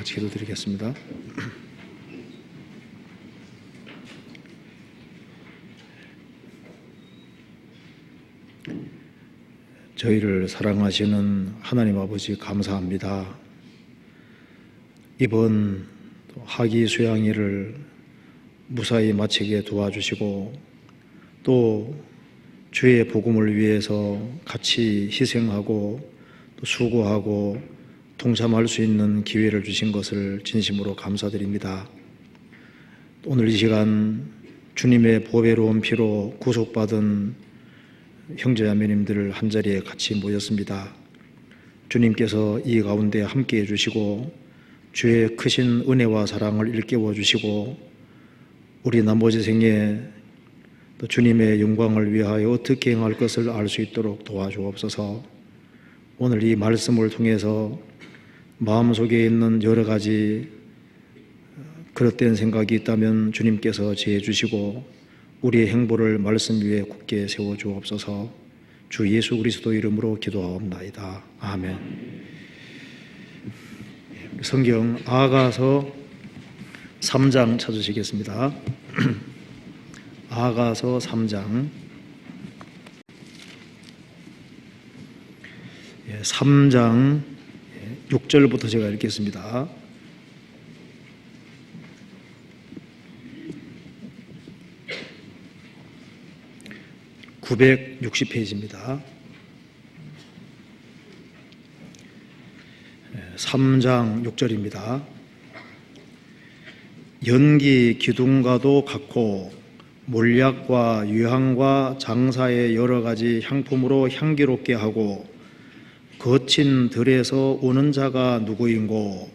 같이 기도드리겠습니다. 저희를 사랑하시는 하나님 아버지 감사합니다. 이번 하기 수양일을 무사히 마치게 도와주시고 또 주의 복음을 위해서 같이 희생하고 또 수고하고 동참할 수 있는 기회를 주신 것을 진심으로 감사드립니다. 오늘 이 시간 주님의 보배로운 피로 구속받은 형제자매님들 한자리에 같이 모였습니다. 주님께서 이 가운데 함께해 주시고 주의 크신 은혜와 사랑을 일깨워 주시고 우리 나머지 생에 또 주님의 영광을 위하여 어떻게 행할 것을 알 수 있도록 도와주옵소서. 오늘 이 말씀을 통해서 마음속에 있는 여러 가지 그릇된 생각이 있다면 주님께서 지혜 주시고 우리의 행보를 말씀 위에 굳게 세워 주옵소서. 주 예수 그리스도 이름으로 기도하옵나이다. 아멘. 성경 아가서 3장 찾으시겠습니다. 아가서 3장 3장 6절부터 제가 읽겠습니다. (960페이지입니다) 3장 6절입니다. 연기 기둥과도 같고 몰약과 유향과 장사의 여러 가지 향품으로 향기롭게 하고 거친 들에서 오는 자가 누구인고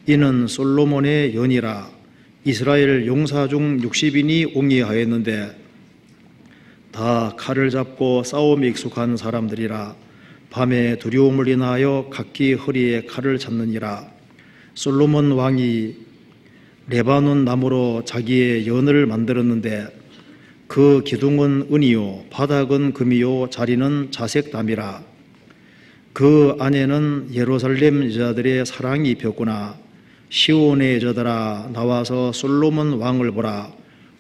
이는 솔로몬의 연이라. 이스라엘 용사 중 60인이 옹이하였는데 다 칼을 잡고 싸움에 익숙한 사람들이라. 밤에 두려움을 인하여 각기 허리에 칼을 잡느니라. 솔로몬 왕이 레바논 나무로 자기의 연을 만들었는데 그 기둥은 은이요 바닥은 금이요 자리는 자색담이라. 그 안에는 예루살렘 여자들의 사랑이 입혔구나. 시온의 여자들아 나와서 솔로몬 왕을 보라.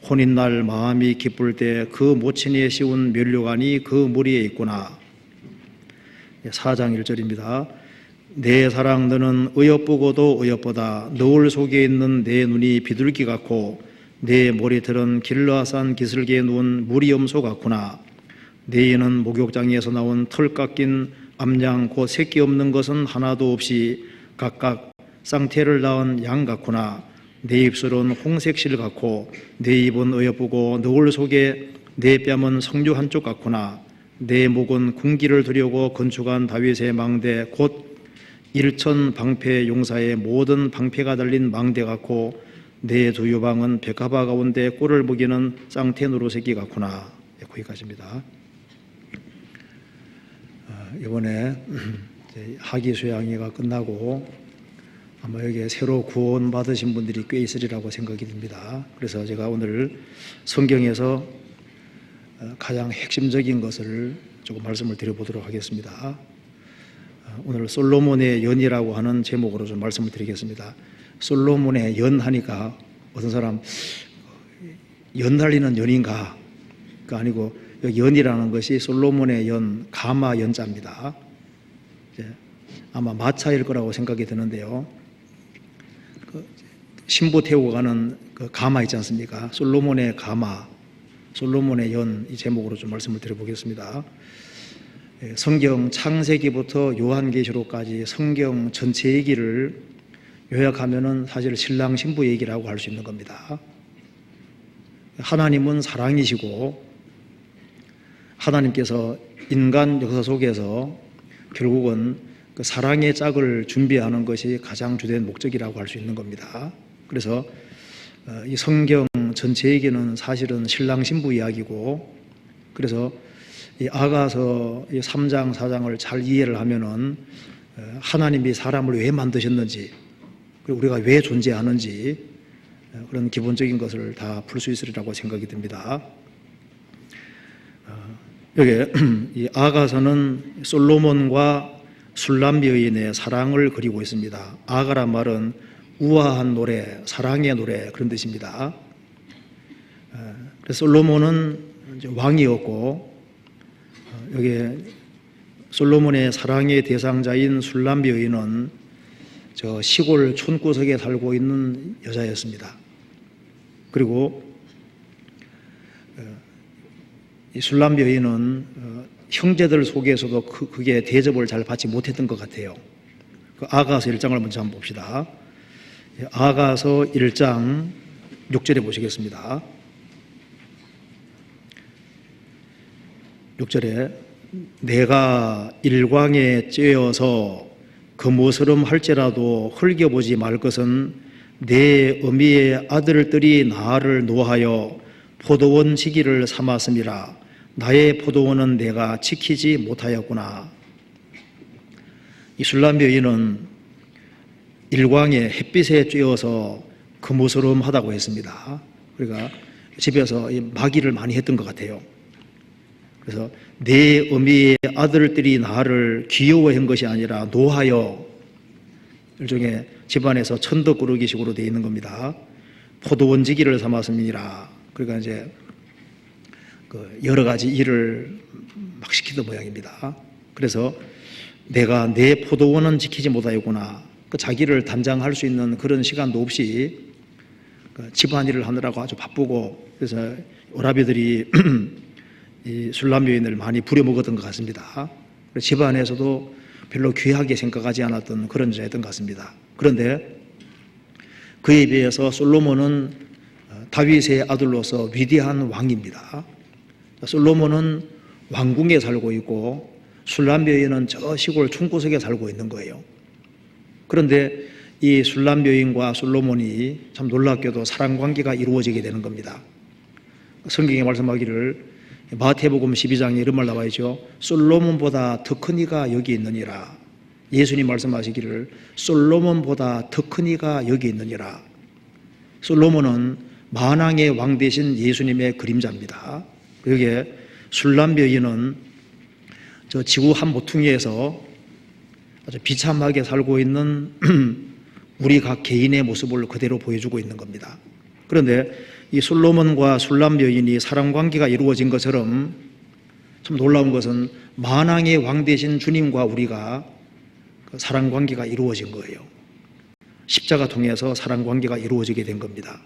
혼인날 마음이 기쁠 때 그 모친이 씌운 면류관이 그 머리에 있구나. 4장 1절입니다. 내 사랑 너는 어여쁘고도 어여쁘다. 너울 속에 있는 내 눈이 비둘기 같고 내 머리털은 길라산 기슭에 누운 무리염소 같구나. 내 이는 목욕장에서 나온 털 깎인 암양 곧 새끼 없는 것은 하나도 없이 각각 쌍태를 낳은 양 같구나. 내 입술은 홍색실 같고 내 입은 어여쁘고 너울 속에 내 뺨은 성류 한쪽 같구나. 내 목은 군기를 두려고 건축한 다윗의 망대 곧 일천 방패 용사의 모든 방패가 달린 망대 같고 내 두 유방은 백합화 가운데 꼴을 먹이는 쌍태 노루새끼 같구나. 거기까지입니다. 이번에 하기 수양회가 끝나고 아마 여기에 새로 구원 받으신 분들이 꽤 있으리라고 생각이 듭니다. 그래서 제가 오늘 성경에서 가장 핵심적인 것을 조금 말씀을 드려보도록 하겠습니다. 오늘 솔로몬의 연이라고 하는 제목으로 좀 말씀을 드리겠습니다. 솔로몬의 연 하니까 어떤 사람 연 날리는 연인가? 그 아니고 여기 연이라는 것이 솔로몬의 연, 가마 연자입니다. 아마 마차일 거라고 생각이 드는데요. 신부 태우고 가는 그 가마 있지 않습니까? 솔로몬의 가마, 솔로몬의 연, 이 제목으로 좀 말씀을 드려보겠습니다. 성경 창세기부터 요한계시록까지 성경 전체 얘기를 요약하면은 사실 신랑 신부 얘기라고 할 수 있는 겁니다. 하나님은 사랑이시고 하나님께서 인간 역사 속에서 결국은 그 사랑의 짝을 준비하는 것이 가장 주된 목적이라고 할 수 있는 겁니다. 그래서 이 성경 전체 얘기는 사실은 신랑 신부 이야기고, 그래서 이 아가서 3장 4장을 잘 이해를 하면은 하나님이 사람을 왜 만드셨는지, 그리고 우리가 왜 존재하는지 그런 기본적인 것을 다 풀 수 있으리라고 생각이 듭니다. 여기 이 아가서는 솔로몬과 술람 여인의 사랑을 그리고 있습니다. 아가란 말은 우아한 노래, 사랑의 노래 그런 뜻입니다. 그래서 솔로몬은 이제 왕이었고 여기 솔로몬의 사랑의 대상자인 술람 여인은 저 시골 촌구석에 살고 있는 여자였습니다. 그리고 이 술람 여인은 형제들 속에서도 그게 대접을 잘 받지 못했던 것 같아요. 그 아가서 1장을 먼저 한번 봅시다. 아가서 1장 6절에 보시겠습니다. 6절에 내가 일광에 쬐어서 금오스름 할지라도 흘겨보지 말 것은 내 어미의 아들들이 나를 노하여 포도원 지기를 삼았음이라. 나의 포도원은 내가 지키지 못하였구나. 이 술람 여인은 일광에 햇빛에 쬐어서 금오스름하다고 했습니다. 그러니까 집에서 마기를 많이 했던 것 같아요. 그래서 내 어미의 아들들이 나를 귀여워한 것이 아니라 노하여, 일종의 집안에서 천덕꾸러기식으로 되어 있는 겁니다. 포도원 지기를 삼았음이니라. 그러니까 이제 여러 가지 일을 막 시키던 모양입니다. 그래서 내가 내 포도원은 지키지 못하였구나. 자기를 단장할 수 있는 그런 시간도 없이 집안일을 하느라고 아주 바쁘고, 그래서 오라비들이 이 술람 여인을 많이 부려먹었던 것 같습니다. 집안에서도 별로 귀하게 생각하지 않았던 그런 여자였던 것 같습니다. 그런데 그에 비해서 솔로몬은 다윗의 아들로서 위대한 왕입니다. 솔로몬은 왕궁에 살고 있고 술람 여인은 저 시골 촌구석에 살고 있는 거예요. 그런데 이 술람 여인과 솔로몬이 참 놀랍게도 사랑관계가 이루어지게 되는 겁니다. 성경에 말씀하기를 마태복음 12장에 이런 말 나와 있죠. 솔로몬보다 더 큰 이가 여기 있느니라. 예수님 말씀하시기를 솔로몬보다 더 큰 이가 여기 있느니라. 솔로몬은 만왕의 왕 되신 예수님의 그림자입니다. 여기에 술람 여인은 저 지구 한 모퉁이에서 아주 비참하게 살고 있는 우리 각 개인의 모습을 그대로 보여주고 있는 겁니다. 그런데 이 솔로몬과 술람 여인이 사랑관계가 이루어진 것처럼 참 놀라운 것은 만왕의 왕 되신 주님과 우리가 그 사랑관계가 이루어진 거예요. 십자가 통해서 사랑관계가 이루어지게 된 겁니다.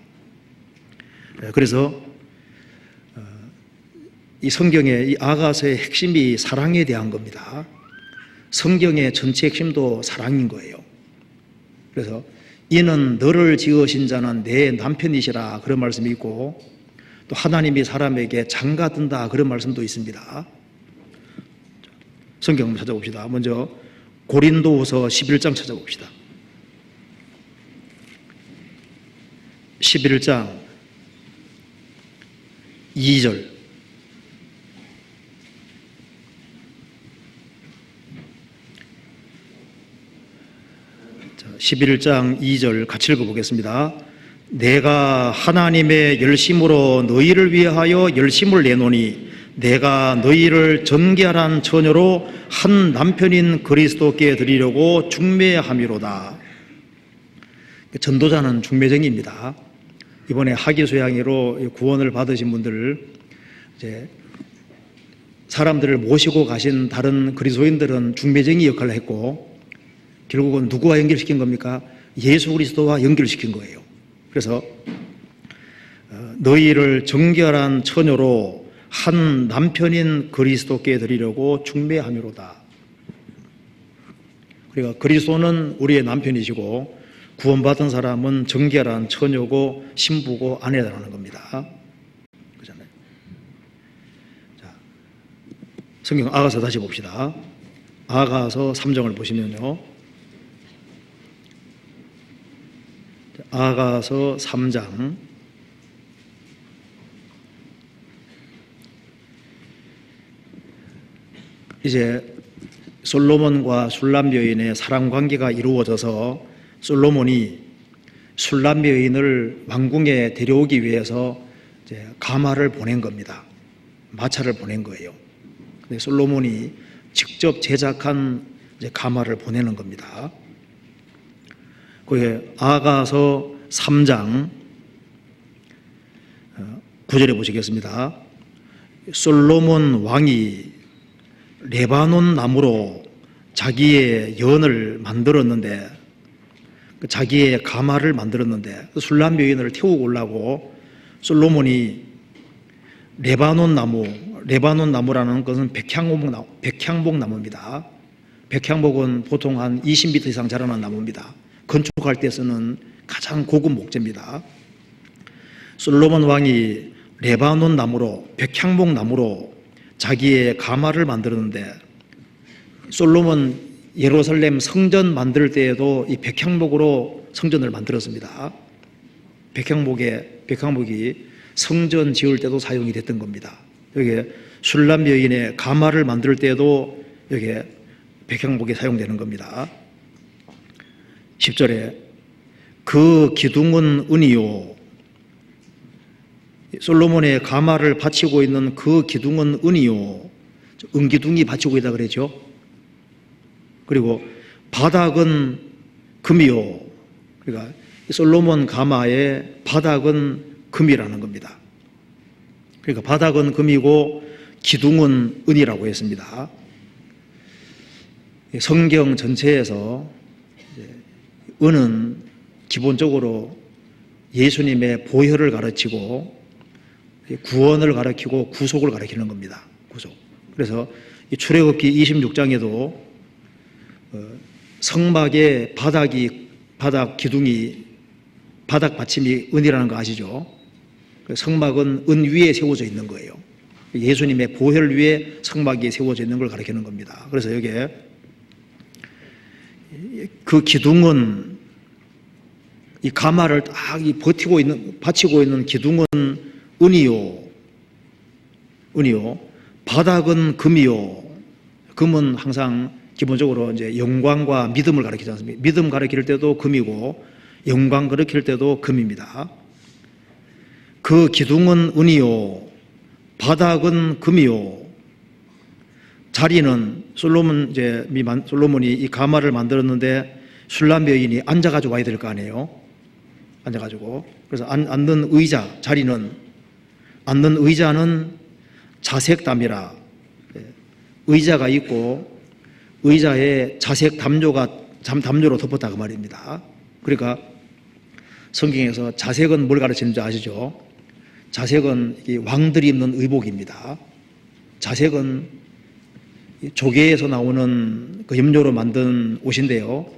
그래서 이 성경의 이 아가서의 핵심이 사랑에 대한 겁니다. 성경의 전체 핵심도 사랑인 거예요. 그래서 이는 너를 지으신 자는 내 남편이시라 그런 말씀이 있고, 또 하나님이 사람에게 장가든다 그런 말씀도 있습니다. 성경 한번 찾아봅시다. 먼저 고린도후서 11장 찾아봅시다. 11장 2절 11장 2절 같이 읽어보겠습니다. 내가 하나님의 열심으로 너희를 위하여 열심을 내노니 내가 너희를 정결한 처녀로 한 남편인 그리스도께 드리려고 중매함이로다. 전도자는 중매쟁이입니다. 이번에 하기수양회로 구원을 받으신 분들, 이제 사람들을 모시고 가신 다른 그리스도인들은 중매쟁이 역할을 했고, 결국은 누구와 연결시킨 겁니까? 예수 그리스도와 연결시킨 거예요. 그래서 너희를 정결한 처녀로 한 남편인 그리스도께 드리려고 중매함이로다. 그러니까 그리스도는 우리의 남편이시고 구원받은 사람은 정결한 처녀고 신부고 아내라는 겁니다. 그렇잖아요. 자, 성경 아가서 다시 봅시다. 아가서 3장을 보시면요. 아가서 3장 이제 솔로몬과 술람 여인의 사랑 관계가 이루어져서 솔로몬이 술람 여인을 왕궁에 데려오기 위해서 이제 가마를 보낸 겁니다. 마차를 보낸 거예요. 근데 솔로몬이 직접 제작한 이제 가마를 보내는 겁니다. 그게 아가서 3장 9절에 보시겠습니다. 솔로몬 왕이 레바논 나무로 자기의 연을 만들었는데, 자기의 가마를 만들었는데, 술람 여인을 태우고 오려고 솔로몬이 레바논 나무라는 것은 백향목 나무입니다. 백향목은 보통 한 20m 이상 자라는 나무입니다. 건축할 때 쓰는 가장 고급 목재입니다. 솔로몬 왕이 레바논 나무로, 백향목 나무로 자기의 가마를 만들었는데, 솔로몬 예루살렘 성전 만들 때에도 이 백향목으로 성전을 만들었습니다. 백향목이 성전 지을 때도 사용이 됐던 겁니다. 여기에 술람 여인의 가마를 만들 때도 여기에 백향목이 사용되는 겁니다. 10절에 그 기둥은 은이요, 솔로몬의 가마를 바치고 있는 그 기둥은 은이요, 은기둥이 바치고 있다 그랬죠. 그리고 바닥은 금이요, 그러니까 솔로몬 가마의 바닥은 금이라는 겁니다. 그러니까 바닥은 금이고 기둥은 은이라고 했습니다. 성경 전체에서 은은 기본적으로 예수님의 보혈을 가르치고 구원을 가르치고 구속을 가르치는 겁니다. 구속. 그래서 출애굽기 26장에도 성막의 바닥 기둥이, 바닥 받침이 은이라는 거 아시죠? 성막은 은 위에 세워져 있는 거예요. 예수님의 보혈 위에 성막이 세워져 있는 걸 가리키는 겁니다. 그래서 여기에 그 기둥은, 이 가마를 딱 받치고 있는 기둥은 은이요, 바닥은 금이요. 금은 항상 기본적으로 이제 영광과 믿음을 가리키지 않습니까? 믿음 가리킬 때도 금이고 영광 가리킬 때도 금입니다. 그 기둥은 은이요, 바닥은 금이요. 자리는 솔로몬이 이 가마를 만들었는데 술람 여인이 앉아가지고 와야 될 거 아니에요. 앉아가지고. 그래서 앉는 의자는 자색담이라, 의자가 있고 의자에 자색 담요로 덮었다 그 말입니다. 그러니까 성경에서 자색은 뭘 가르치는지 아시죠? 자색은 왕들이 입는 의복입니다. 자색은 조개에서 나오는 그 염료로 만든 옷인데요.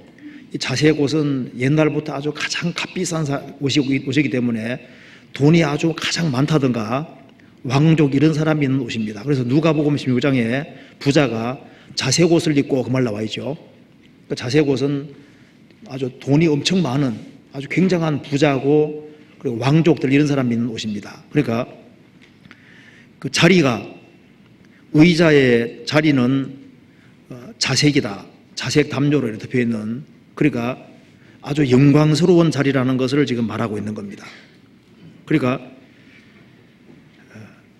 이 자색 옷은 옛날부터 아주 가장 값비싼 옷이기 때문에 돈이 아주 가장 많다든가 왕족 이런 사람이 입는 옷입니다. 그래서 누가복음 16장에 부자가 자색 옷을 입고 그 말 나와 있죠. 그 자색 옷은 아주 돈이 엄청 많은 아주 굉장한 부자고 그리고 왕족들 이런 사람이 입는 옷입니다. 그러니까 그 자리가, 의자의 자리는 자색이다. 자색 담요로 이렇게 덮여 있는, 그러니까 아주 영광스러운 자리라는 것을 지금 말하고 있는 겁니다. 그러니까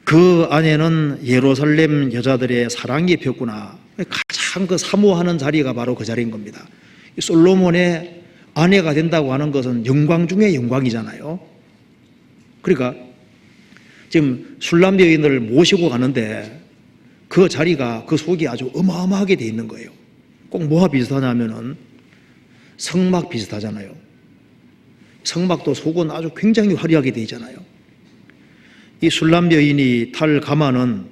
그 안에는 예루살렘 여자들의 사랑이 폈구나. 가장 그 사모하는 자리가 바로 그 자리인 겁니다. 솔로몬의 아내가 된다고 하는 것은 영광 중에 영광이잖아요. 그러니까 지금 술람 여인을 모시고 가는데 그 자리가, 그 속이 아주 어마어마하게 돼 있는 거예요. 꼭 뭐와 비슷하냐면은 성막 비슷하잖아요. 성막도 속은 아주 굉장히 화려하게 돼 있잖아요. 이 술람 여인이 탈 가마는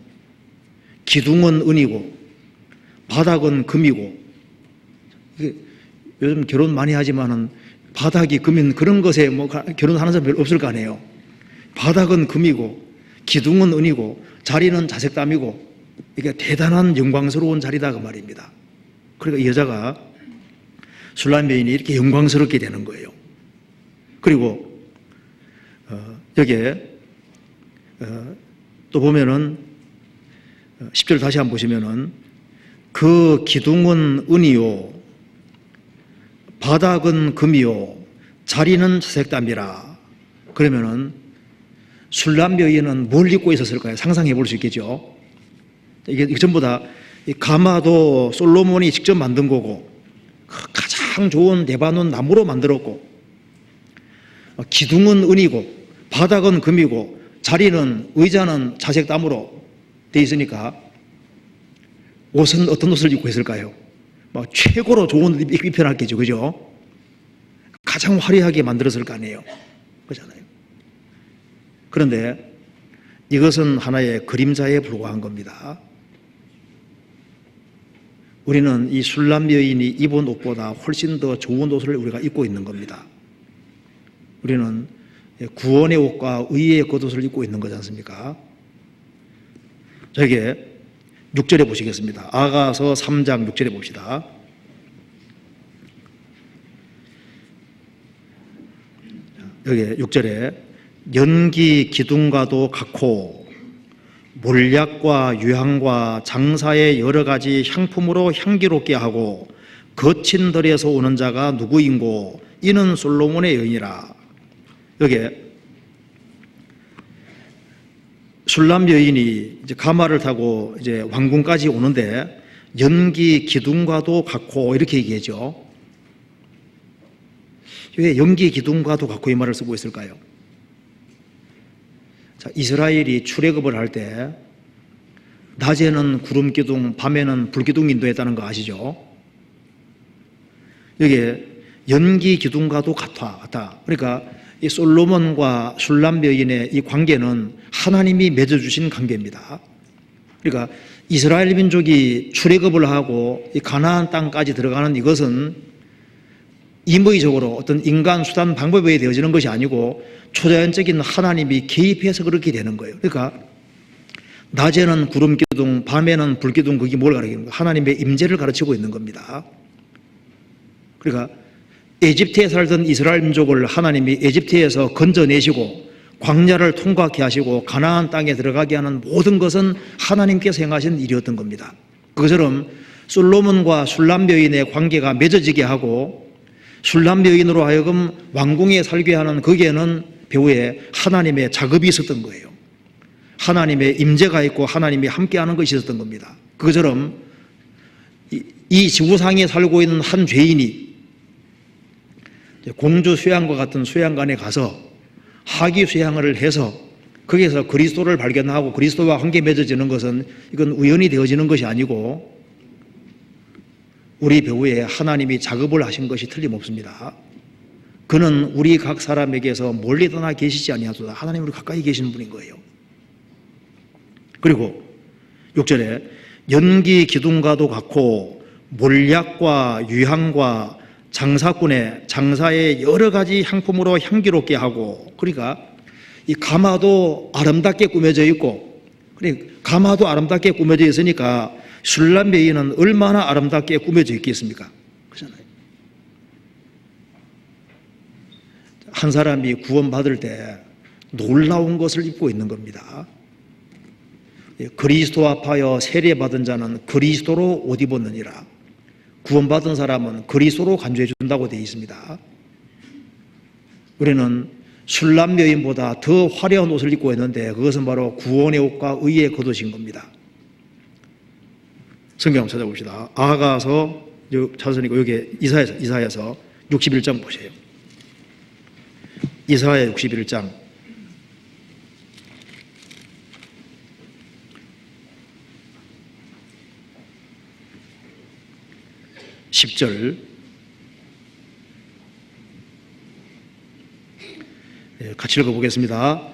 기둥은 은이고 바닥은 금이고, 요즘 결혼 많이 하지만은 바닥이 금인 그런 것에 뭐 결혼하는 사람 별로 없을 거 아니에요. 바닥은 금이고 기둥은 은이고 자리는 자색담이고, 이게 대단한 영광스러운 자리다 그 말입니다. 그러니까 이 여자가, 술람 여인이 이렇게 영광스럽게 되는 거예요. 그리고 여기에 또 보면은 10절 다시 한번 보시면은 그 기둥은 은이요, 바닥은 금이요, 자리는 자색담이라. 그러면은 술람 여인은 뭘 입고 있었을까요? 상상해 볼 수 있겠죠. 이게 전부 다 이 가마도 솔로몬이 직접 만든 거고 가장 좋은 레바논 나무로 만들었고 기둥은 은이고 바닥은 금이고 자리는 의자는 자색 나무로 돼 있으니까 옷은 어떤 옷을 입고 있을까요? 최고로 좋은 옷 입혀놨겠죠, 그죠? 가장 화려하게 만들었을 거 아니에요, 그렇잖아요. 그런데 이것은 하나의 그림자에 불과한 겁니다. 우리는 이 술람 여인이 입은 옷보다 훨씬 더 좋은 옷을 우리가 입고 있는 겁니다. 우리는 구원의 옷과 의의 겉옷을 입고 있는 거지 않습니까? 저에게 6절에 보시겠습니다. 아가서 3장 6절에 봅시다. 여기 6절에 연기 기둥과도 같고 몰약과 유향과 장사의 여러 가지 향품으로 향기롭게 하고 거친 들에서 오는 자가 누구인고 이는 솔로몬의 여인이라. 여기에 술람 여인이 이제 가마를 타고 이제 왕궁까지 오는데 연기 기둥과도 같고 이렇게 얘기하죠. 왜 연기 기둥과도 같고 이 말을 쓰고 있을까요? 자, 이스라엘이 출애굽을 할 때 낮에는 구름 기둥, 밤에는 불 기둥 인도했다는 거 아시죠? 여기에 연기 기둥과도 같다. 그러니까 이 솔로몬과 술람 여인의 이 관계는 하나님이 맺어주신 관계입니다. 그러니까 이스라엘 민족이 출애굽을 하고 이 가나안 땅까지 들어가는 이것은 임의적으로 어떤 인간 수단 방법에 의해 되어지는 것이 아니고 초자연적인 하나님이 개입해서 그렇게 되는 거예요. 그러니까 낮에는 구름 기둥, 밤에는 불 기둥, 그게 뭘 가리키는 거예요? 하나님의 임재를 가르치고 있는 겁니다. 그러니까 에집트에 살던 이스라엘 민족을 하나님이 에집트에서 건져내시고 광야를 통과케 하시고 가나안 땅에 들어가게 하는 모든 것은 하나님께서 행하신 일이었던 겁니다. 그것처럼 솔로몬과 술람 여인의 관계가 맺어지게 하고 술람 여인으로 하여금 왕궁에 살게 하는 거기에는 배후에 하나님의 작업이 있었던 거예요. 하나님의 임재가 있고 하나님이 함께하는 것이 있었던 겁니다. 그것처럼 이 지구상에 살고 있는 한 죄인이 공주 수양과 같은 수양관에 가서 하기 수양을 해서 거기에서 그리스도를 발견하고 그리스도와 함께 맺어지는 것은 이건 우연히 되어지는 것이 아니고 우리 배후에 하나님이 작업을 하신 것이 틀림없습니다. 그는 우리 각 사람에게서 멀리 떠나 계시지 아니하도다. 하나님 우리 가까이 계시는 분인 거예요. 그리고 6절에 연기 기둥과도 같고 몰약과 유향과 장사의 여러 가지 향품으로 향기롭게 하고, 그러니까 이 가마도 아름답게 꾸며져 있고, 가마도 아름답게 꾸며져 있으니까 술람 여인은 얼마나 아름답게 꾸며져 있겠습니까? 그렇잖아요. 한 사람이 구원받을 때 놀라운 것을 입고 있는 겁니다. 그리스도 앞하여 세례받은 자는 그리스도로 옷 입었느니라. 구원받은 사람은 그리스도로 간주해 준다고 되어 있습니다. 우리는 술람 여인보다 더 화려한 옷을 입고 있는데 그것은 바로 구원의 옷과 의의 겉옷인 겁니다. 성경 한번 찾아봅시다. 아가서 찾으니까 여기 이사야서 61장 보세요. 이사야 61장 10절 같이 읽어보겠습니다.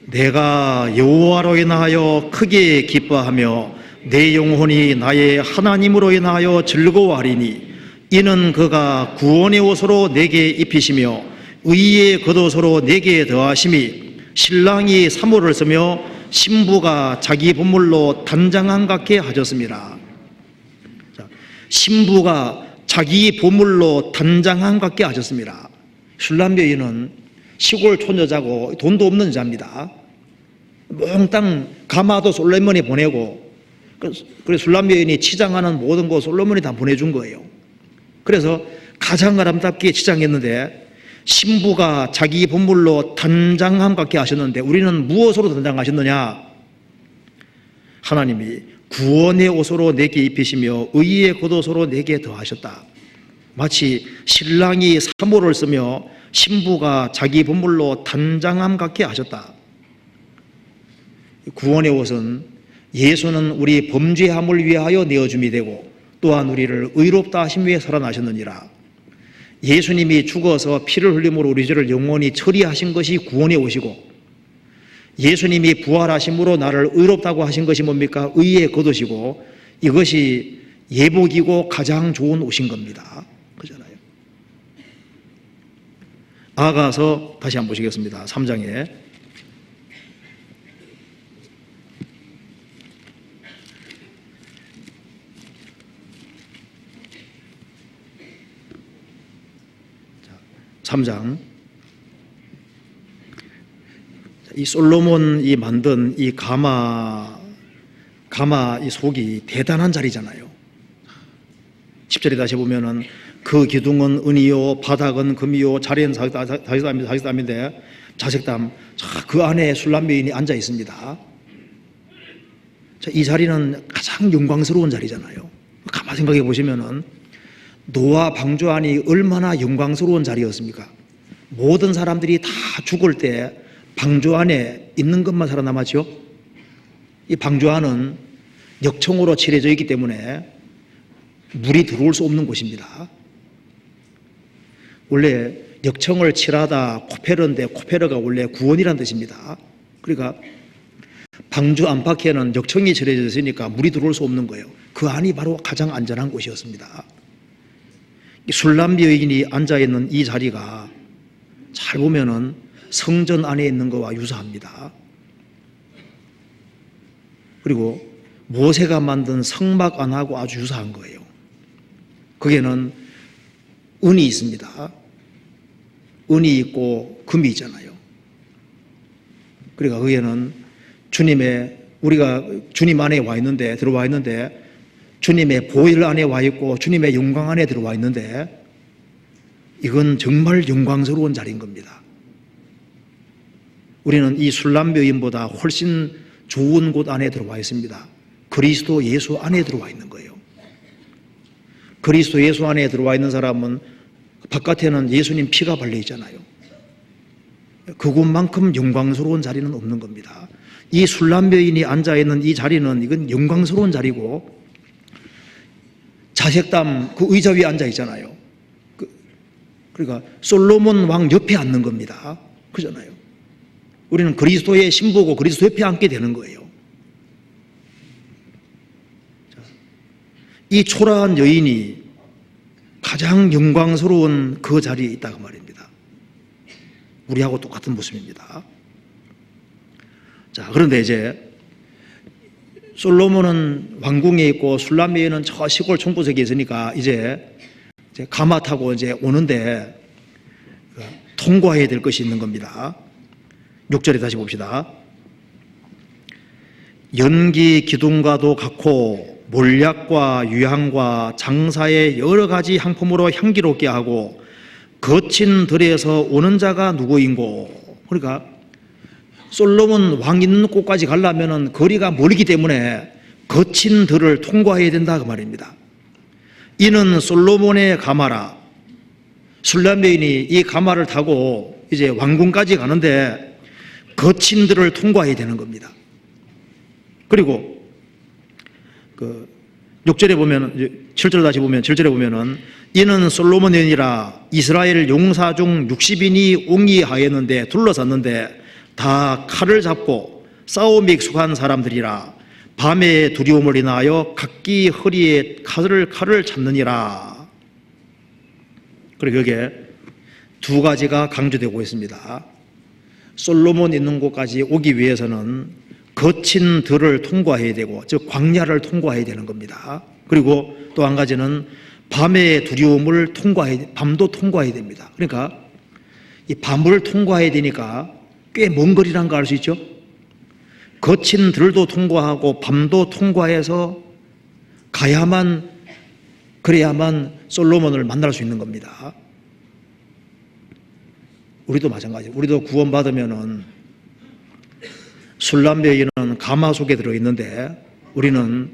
내가 여호와로 인하여 크게 기뻐하며 내 영혼이 나의 하나님으로 인하여 즐거워하리니 이는 그가 구원의 옷으로 내게 입히시며 의의 겉옷으로 내게 더하심이 신랑이 사모를 쓰며 신부가 자기 보물로 단장한 같게 하셨습니다. 신부가 자기 보물로 단장한 같게 하셨습니다. 술람 여인은 시골 촌여자고 돈도 없는 여자입니다. 몽땅 가마도 솔로몬이 보내고, 그래서 술람 여인이 치장하는 모든 거 솔로몬이 다 보내준 거예요. 그래서 가장 아름답게 치장했는데 신부가 자기 보물로 단장함 같게 하셨는데 우리는 무엇으로 단장하셨느냐? 하나님이 구원의 옷으로 내게 입히시며 의의 겉옷으로 내게 더하셨다. 마치 신랑이 사모를 쓰며 신부가 자기 분물로 단장함 같게 하셨다. 구원의 옷은 예수는 우리 범죄함을 위하여 내어줌이 되고 또한 우리를 의롭다 하심 위해 살아나셨느니라. 예수님이 죽어서 피를 흘림으로 우리 죄를 영원히 처리하신 것이 구원의 옷이고, 예수님이 부활하심으로 나를 의롭다고 하신 것이 뭡니까? 의의 겉옷이고, 이것이 예복이고 가장 좋은 옷인 겁니다. 그잖아요. 아가서 다시 한번 보시겠습니다. 3장에 이 솔로몬이 만든 이 가마 이 속이 대단한 자리잖아요. 10절에 다시 보면은 그 기둥은 은이요 바닥은 금이요 자리는 자색담인데 자색담, 그 안에 술람 여인이 앉아 있습니다. 이 자리는 가장 영광스러운 자리잖아요. 가만 생각해 보시면은 노아 방주안이 얼마나 영광스러운 자리였습니까? 모든 사람들이 다 죽을 때 방주 안에 있는 것만 살아남았죠. 이 방주 안은 역청으로 칠해져 있기 때문에 물이 들어올 수 없는 곳입니다. 원래 역청을 칠하다 코페르인데 코페르가 원래 구원이란 뜻입니다. 그러니까 방주 안팎에는 역청이 칠해져 있으니까 물이 들어올 수 없는 거예요. 그 안이 바로 가장 안전한 곳이었습니다. 술람 여인이 앉아있는 이 자리가 잘 보면은 성전 안에 있는 것과 유사합니다. 그리고 모세가 만든 성막 안하고 아주 유사한 거예요. 거기에는 은이 있습니다. 은이 있고 금이 있잖아요. 그러니까 거기에는 우리가 주님 안에 들어와 있는데 주님의 보혈 안에 와 있고 주님의 영광 안에 들어와 있는데 이건 정말 영광스러운 자리인 겁니다. 우리는 이 술람 여인보다 훨씬 좋은 곳 안에 들어와 있습니다. 그리스도 예수 안에 들어와 있는 거예요. 그리스도 예수 안에 들어와 있는 사람은 바깥에는 예수님 피가 발려 있잖아요. 그곳만큼 영광스러운 자리는 없는 겁니다. 이 술람 여인이 앉아있는 이 자리는 이건 영광스러운 자리고, 자색담 그 의자 위에 앉아 있잖아요. 그러니까 솔로몬 왕 옆에 앉는 겁니다. 그잖아요. 우리는 그리스도의 신부고 그리스도 옆에 앉게 되는 거예요. 이 초라한 여인이 가장 영광스러운 그 자리에 있다고 말입니다. 우리하고 똑같은 모습입니다. 자, 그런데 이제 솔로몬은 왕궁에 있고 술람 여인은 저 시골 총부석에 있으니까 이제 가마 타고 이제 오는데 통과해야 될 것이 있는 겁니다. 6절에 다시 봅시다. 연기 기둥과도 같고 몰약과 유향과 장사의 여러 가지 향품으로 향기롭게 하고 거친 들에서 오는 자가 누구인고. 그러니까 솔로몬 왕 있는 곳까지 가려면 거리가 멀기 때문에 거친 들을 통과해야 된다 그 말입니다. 이는 솔로몬의 가마라. 술람 여인이 이 가마를 타고 이제 왕궁까지 가는데 거친 들을 통과해야 되는 겁니다. 그리고 6절에 보면, 7절 다시 보면, 7절에 보면은 이는 솔로몬 여인이라 이스라엘 용사 중 60인이 옹이하였는데 둘러섰는데 다 칼을 잡고 싸움에 익숙한 사람들이라 밤에 두려움을 인하여 각기 허리에 칼을 잡느니라. 그리고 여기에 두 가지가 강조되고 있습니다. 솔로몬 있는 곳까지 오기 위해서는 거친 들을 통과해야 되고, 즉 광야를 통과해야 되는 겁니다. 그리고 또 한 가지는 밤의 두려움을 밤도 통과해야 됩니다. 그러니까 이 밤을 통과해야 되니까 꽤 먼 거리라는 거 알 수 있죠? 거친 들도 통과하고 밤도 통과해서 그래야만 솔로몬을 만날 수 있는 겁니다. 우리도 마찬가지예요. 우리도 구원받으면은 술람 여인은 가마 속에 들어있는데 우리는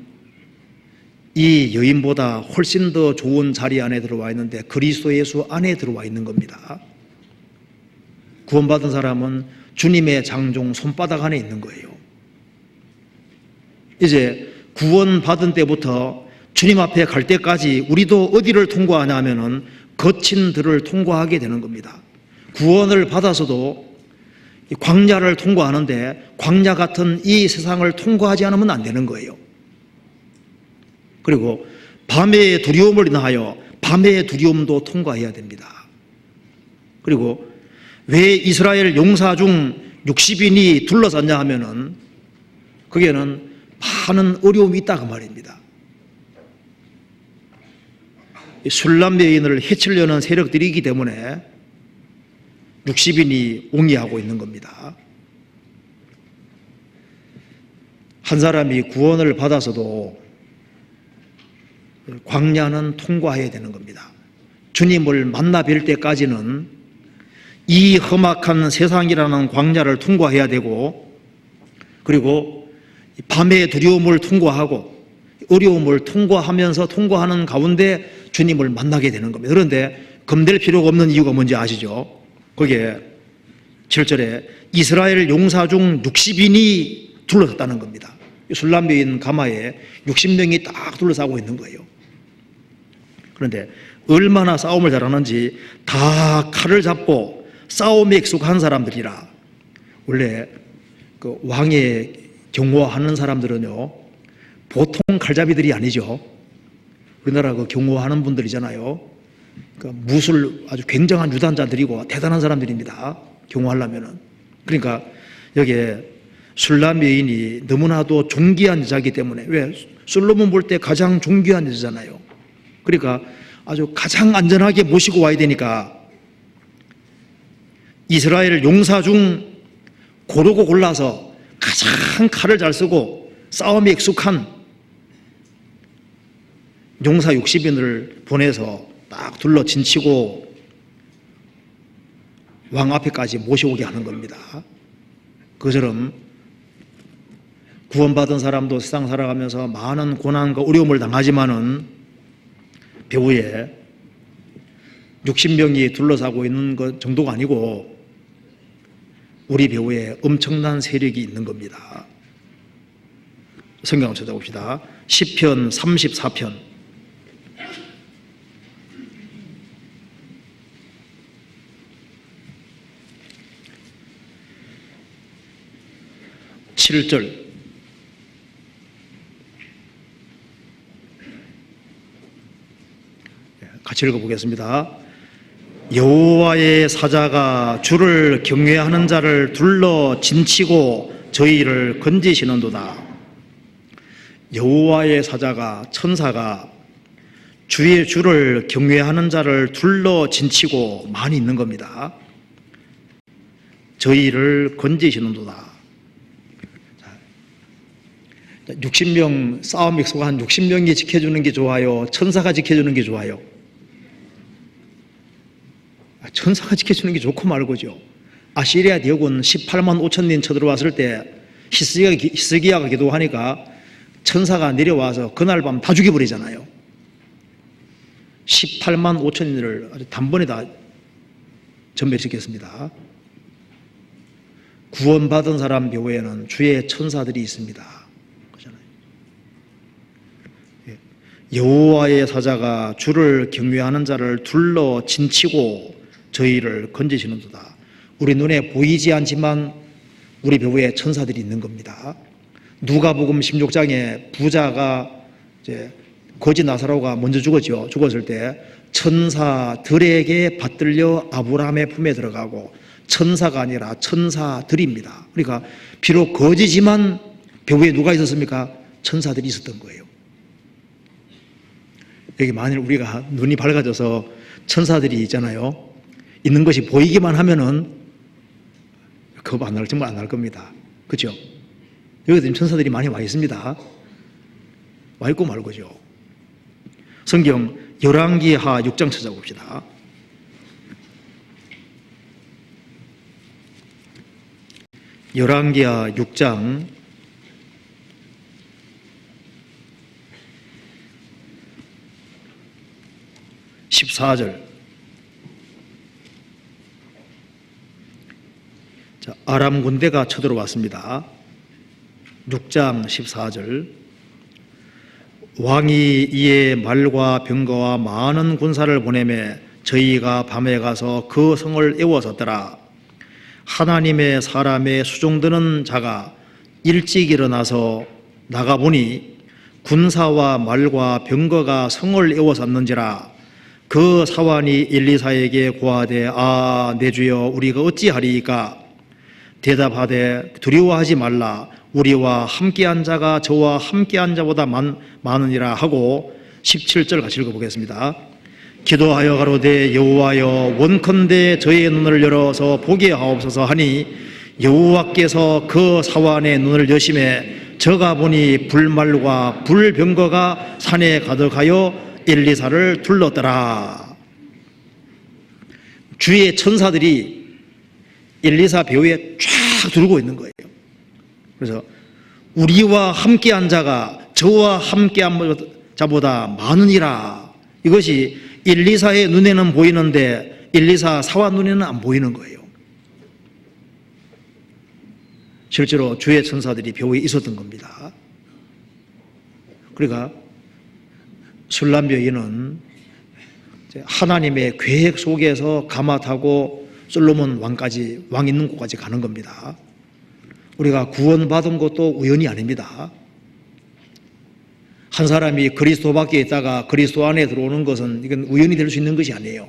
이 여인보다 훨씬 더 좋은 자리 안에 들어와 있는데 그리스도 예수 안에 들어와 있는 겁니다. 구원받은 사람은 주님의 장종 손바닥 안에 있는 거예요. 이제 구원받은 때부터 주님 앞에 갈 때까지 우리도 어디를 통과하냐 하면은 거친 들을 통과하게 되는 겁니다. 구원을 받아서도 광야를 통과하는데 광야 같은 이 세상을 통과하지 않으면 안 되는 거예요. 그리고 밤의 두려움을 인하여 밤의 두려움도 통과해야 됩니다. 그리고 왜 이스라엘 용사 중 60인이 둘러쌌냐 하면은 거기에는 많은 어려움이 있다 그 말입니다. 술람 여인을 해치려는 세력들이 있기 때문에 60인이 옹이하고 있는 겁니다. 한 사람이 구원을 받아서도 광야는 통과해야 되는 겁니다. 주님을 만나 뵐 때까지는 이 험악한 세상이라는 광야를 통과해야 되고, 그리고 밤의 두려움을 통과하고 어려움을 통과하면서 통과하는 가운데 주님을 만나게 되는 겁니다. 그런데 겁낼 필요가 없는 이유가 뭔지 아시죠? 거기에 7절에 이스라엘 용사 중 60인이 둘러섰다는 겁니다. 술람 여인 가마에 60명이 딱 둘러싸고 있는 거예요. 그런데 얼마나 싸움을 잘하는지 다 칼을 잡고 싸움에 익숙한 사람들이라. 원래 그 왕의 경호하는 사람들은요 보통 칼잡이들이 아니죠. 우리나라 그 경호하는 분들이잖아요. 그 무술 아주 굉장한 유단자들이고 대단한 사람들입니다. 경호하려면은. 그러니까 여기에 술람 여인이 너무나도 존귀한 여자이기 때문에, 왜 솔로몬 볼 때 가장 존귀한 여자잖아요. 그러니까 아주 가장 안전하게 모시고 와야 되니까 이스라엘 용사 중 고르고 골라서 가장 칼을 잘 쓰고 싸움에 익숙한 용사 60인을 보내서 딱 둘러 진치고 왕 앞에까지 모셔오게 하는 겁니다. 그처럼 구원받은 사람도 세상 살아가면서 많은 고난과 어려움을 당하지만은 배후에 60명이 둘러싸고 있는 것 정도가 아니고 우리 배후에 엄청난 세력이 있는 겁니다. 성경을 찾아봅시다. 시편 34편 7절 같이 읽어보겠습니다. 여호와의 사자가 주를 경외하는 자를 둘러 진치고 저희를 건지시는도다. 여호와의 사자가, 천사가 주를 경외하는 자를 둘러 진치고 많이 있는 겁니다. 저희를 건지시는도다. 60명 싸움 익숙한 60명이 지켜주는 게 좋아요? 천사가 지켜주는 게 좋아요? 천사가 지켜주는 게 좋고 말고죠. 아시리아 대군 18만 5천 년 쳐들어왔을 때 히스기야가 기도하니까 천사가 내려와서 그날 밤 다 죽여버리잖아요. 18만 5천 년을 아주 단번에 다 전멸시켰습니다. 구원받은 사람 배후에는 주의 천사들이 있습니다. 그렇잖아요. 여호와의 사자가 주를 경외하는 자를 둘러 진치고 저희를 건지시는도다. 우리 눈에 보이지 않지만 우리 배후에 천사들이 있는 겁니다. 누가복음 16장에 부자가 이제 거지 나사로가 먼저 죽었죠. 죽었을 때 천사들에게 받들려 아브라함의 품에 들어가고, 천사가 아니라 천사들입니다. 그러니까 비록 거지지만 배후에 누가 있었습니까? 천사들이 있었던 거예요. 여기 만일 우리가 눈이 밝아져서 천사들이 있잖아요. 있는 것이 보이기만 하면은 겁 안 날, 정말 안 날 겁니다. 그렇죠? 여기도 지금 천사들이 많이 와 있습니다. 와 있고 말고죠. 성경 열왕기하 6장 찾아봅시다. 열왕기하 6장 14절. 자, 아람 군대가 쳐들어왔습니다. 6장 14절. 왕이 이에 말과 병거와 많은 군사를 보내매 저희가 밤에 가서 그 성을 에워쌌더라. 하나님의 사람의 수종드는 자가 일찍 일어나서 나가보니 군사와 말과 병거가 성을 에워쌌는지라. 그 사환이 엘리사에게 고하되 아 내 주여 우리가 어찌하리이까. 대답하되 두려워하지 말라. 우리와 함께한 자가 저와 함께한 자보다 많으니라 하고 17절 같이 읽어보겠습니다. 기도하여 가로되 여호와여 원컨대 저의 눈을 열어서 보게 하옵소서 하니 여호와께서 그 사환의 눈을 여심해 저가 보니 불말과 불병거가 산에 가득하여 엘리사를 둘렀더라. 주의 천사들이 엘리사 배후에 쫙 두르고 있는 거예요. 그래서 우리와 함께한 자가 저와 함께한 자보다 많으니라. 이것이 엘리사의 눈에는 보이는데 엘리사 사환 눈에는 안 보이는 거예요. 실제로 주의 천사들이 배후에 있었던 겁니다. 그러니까 술람 여인은 하나님의 계획 속에서 가마타고 솔로몬 왕까지, 왕 있는 곳까지 가는 겁니다. 우리가 구원받은 것도 우연이 아닙니다. 한 사람이 그리스도 밖에 있다가 그리스도 안에 들어오는 것은 이건 우연이 될 수 있는 것이 아니에요.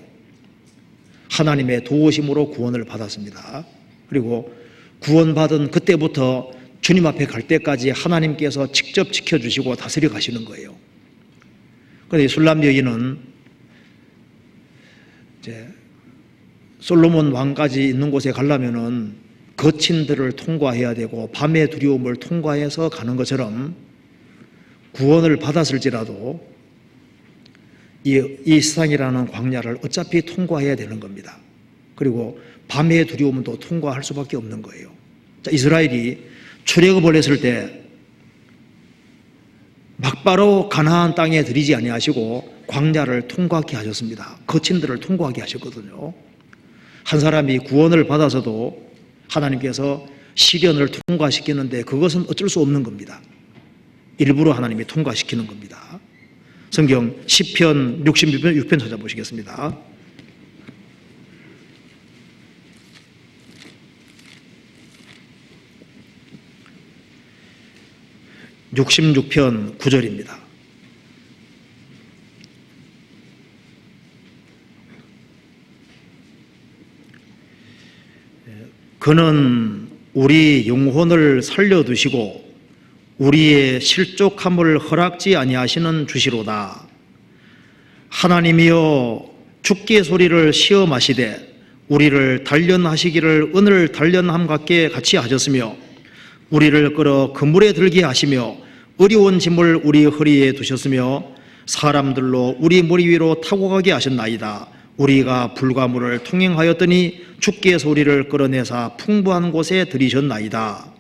하나님의 도우심으로 구원을 받았습니다. 그리고 구원받은 그때부터 주님 앞에 갈 때까지 하나님께서 직접 지켜주시고 다스려 가시는 거예요. 그런데 술람 여인은 이제 솔로몬 왕까지 있는 곳에 가려면은 거친들을 통과해야 되고 밤의 두려움을 통과해서 가는 것처럼 구원을 받았을지라도 이 세상이라는 광야를 어차피 통과해야 되는 겁니다. 그리고 밤의 두려움은 또 통과할 수밖에 없는 거예요. 자, 이스라엘이 출애굽을 했을 때 막바로 가나안 땅에 들이지 아니하시고 광야를 통과하게 하셨습니다. 거친들을 통과하게 하셨거든요. 한 사람이 구원을 받아서도 하나님께서 시련을 통과시키는데 그것은 어쩔 수 없는 겁니다. 일부러 하나님이 통과시키는 겁니다. 성경 시편 66편 찾아보시겠습니다. 66편 9절입니다. 그는 우리 영혼을 살려두시고 우리의 실족함을 허락지 아니하시는 주시로다. 하나님이여 주께 소리를 시험하시되 우리를 단련하시기를 은을 단련함 같게 같이 하셨으며 우리를 끌어 그물에 들게 하시며 어려운 짐을 우리 허리에 두셨으며 사람들로 우리 머리 위로 타고 가게 하셨나이다. 우리가 불가물을 통행하였더니 주께 소리를 끌어내사 풍부한 곳에 들이셨나이다.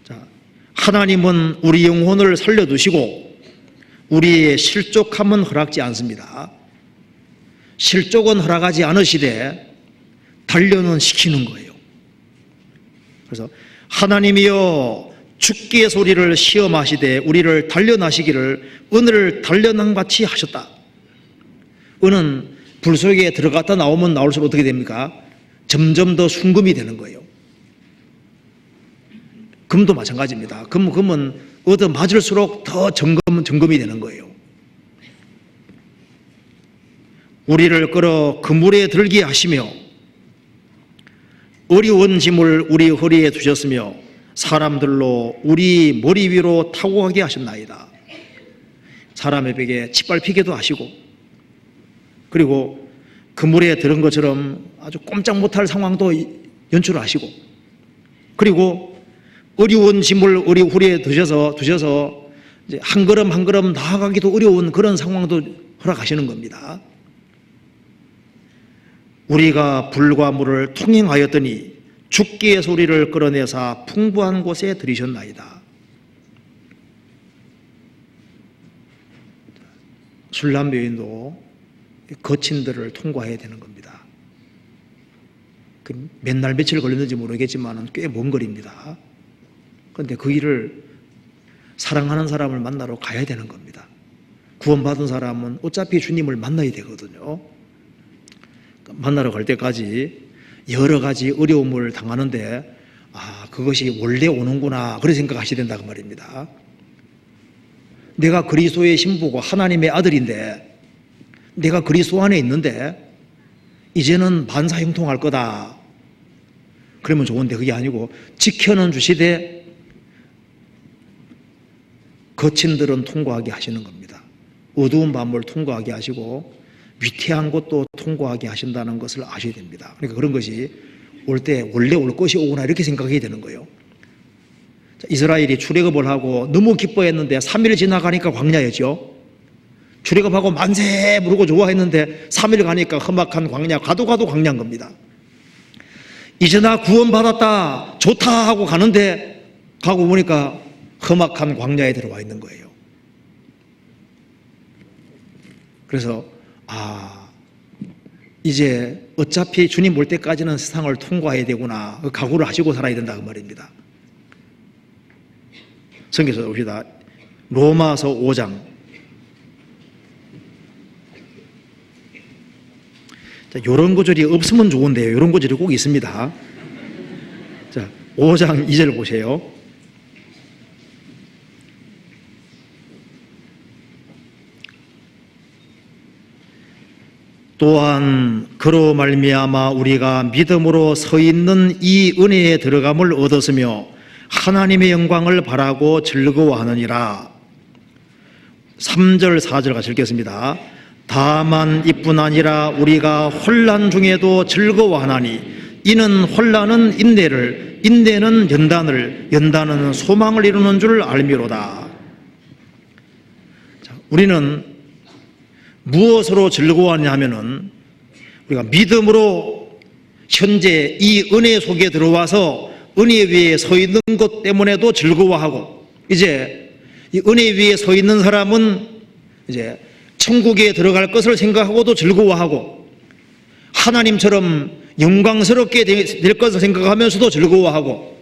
자, 하나님은 우리 영혼을 살려두시고 우리의 실족함은 허락지 않습니다. 실족은 허락하지 않으시되 단련은 시키는 거예요. 그래서 하나님이여 주께 소리를 시험하시되 우리를 단련하시기를 은을 단련함 같이 하셨다. 은은 불 속에 들어갔다 나오면 나올수록 어떻게 됩니까? 점점 더 순금이 되는 거예요. 금도 마찬가지입니다. 금은 얻어 맞을수록 더 점검이 되는 거예요. 우리를 끌어 그물에 들게 하시며 어려운 짐을 우리 허리에 두셨으며 사람들로 우리 머리 위로 타고 가게 하셨나이다. 사람의 벽에 짓밟히게도 하시고 그리고 그물에 들은 것처럼 아주 꼼짝 못할 상황도 연출하시고 그리고 어려운 짐을 우리 허리에 두셔서 이제 한 걸음 한 걸음 나아가기도 어려운 그런 상황도 허락하시는 겁니다. 우리가 불과 물을 통행하였더니 주께 소리를 끌어내사 풍부한 곳에 들이셨나이다. 술람 여인도 거친들을 통과해야 되는 겁니다. 몇 날 며칠 걸렸는지 모르겠지만 꽤 먼 거리입니다. 그런데 그 길을 사랑하는 사람을 만나러 가야 되는 겁니다. 구원받은 사람은 어차피 주님을 만나야 되거든요. 만나러 갈 때까지 여러 가지 어려움을 당하는데 그것이 원래 오는구나 그렇게 생각하셔야 된다고 말입니다. 내가 그리스도의 신부고 하나님의 아들인데 내가 그리스도 안에 있는데 이제는 만사형통할 거다 그러면 좋은데 그게 아니고 지켜는 주시되 거친들은 통과하게 하시는 겁니다. 어두운 밤을 통과하게 하시고 위태한 곳도 통과하게 하신다는 것을 아셔야 됩니다. 그러니까 그런 것이 올 때 원래 올 것이 오구나 이렇게 생각해야 되는 거예요. 이스라엘이 출애굽을 하고 너무 기뻐했는데 3일 지나가니까 광야였죠. 출애굽하고 만세 부르고 좋아했는데 3일 가니까 험악한 광야, 가도 광야인 겁니다. 이제 나 구원받았다 좋다 하고 가는데 가고 보니까 험악한 광야에 들어와 있는 거예요. 그래서 이제 어차피 주님 올 때까지는 세상을 통과해야 되구나 각오를 하시고 살아야 된다 그 말입니다. 성경에서 봅시다. 로마서 5장. 자, 이런 구절이 없으면 좋은데요. 이런 구절이 꼭 있습니다. 자, 5장 2절 보세요. 또한 그로 말미암아 우리가 믿음으로 서 있는 이 은혜에 들어감을 얻었으며 하나님의 영광을 바라고 즐거워하느니라. 3절 4절 같이 읽겠습니다. 다만 이뿐 아니라 우리가 혼란 중에도 즐거워하나니 이는 혼란은 인내를, 인내는 연단을, 연단은 소망을 이루는 줄 알미로다. 자, 우리는 무엇으로 즐거워하냐 하면은 우리가 믿음으로 현재 이 은혜 속에 들어와서 은혜 위에 서 있는 것 때문에도 즐거워하고, 이제 이 은혜 위에 서 있는 사람은 이제 천국에 들어갈 것을 생각하고도 즐거워하고, 하나님처럼 영광스럽게 될 것을 생각하면서도 즐거워하고,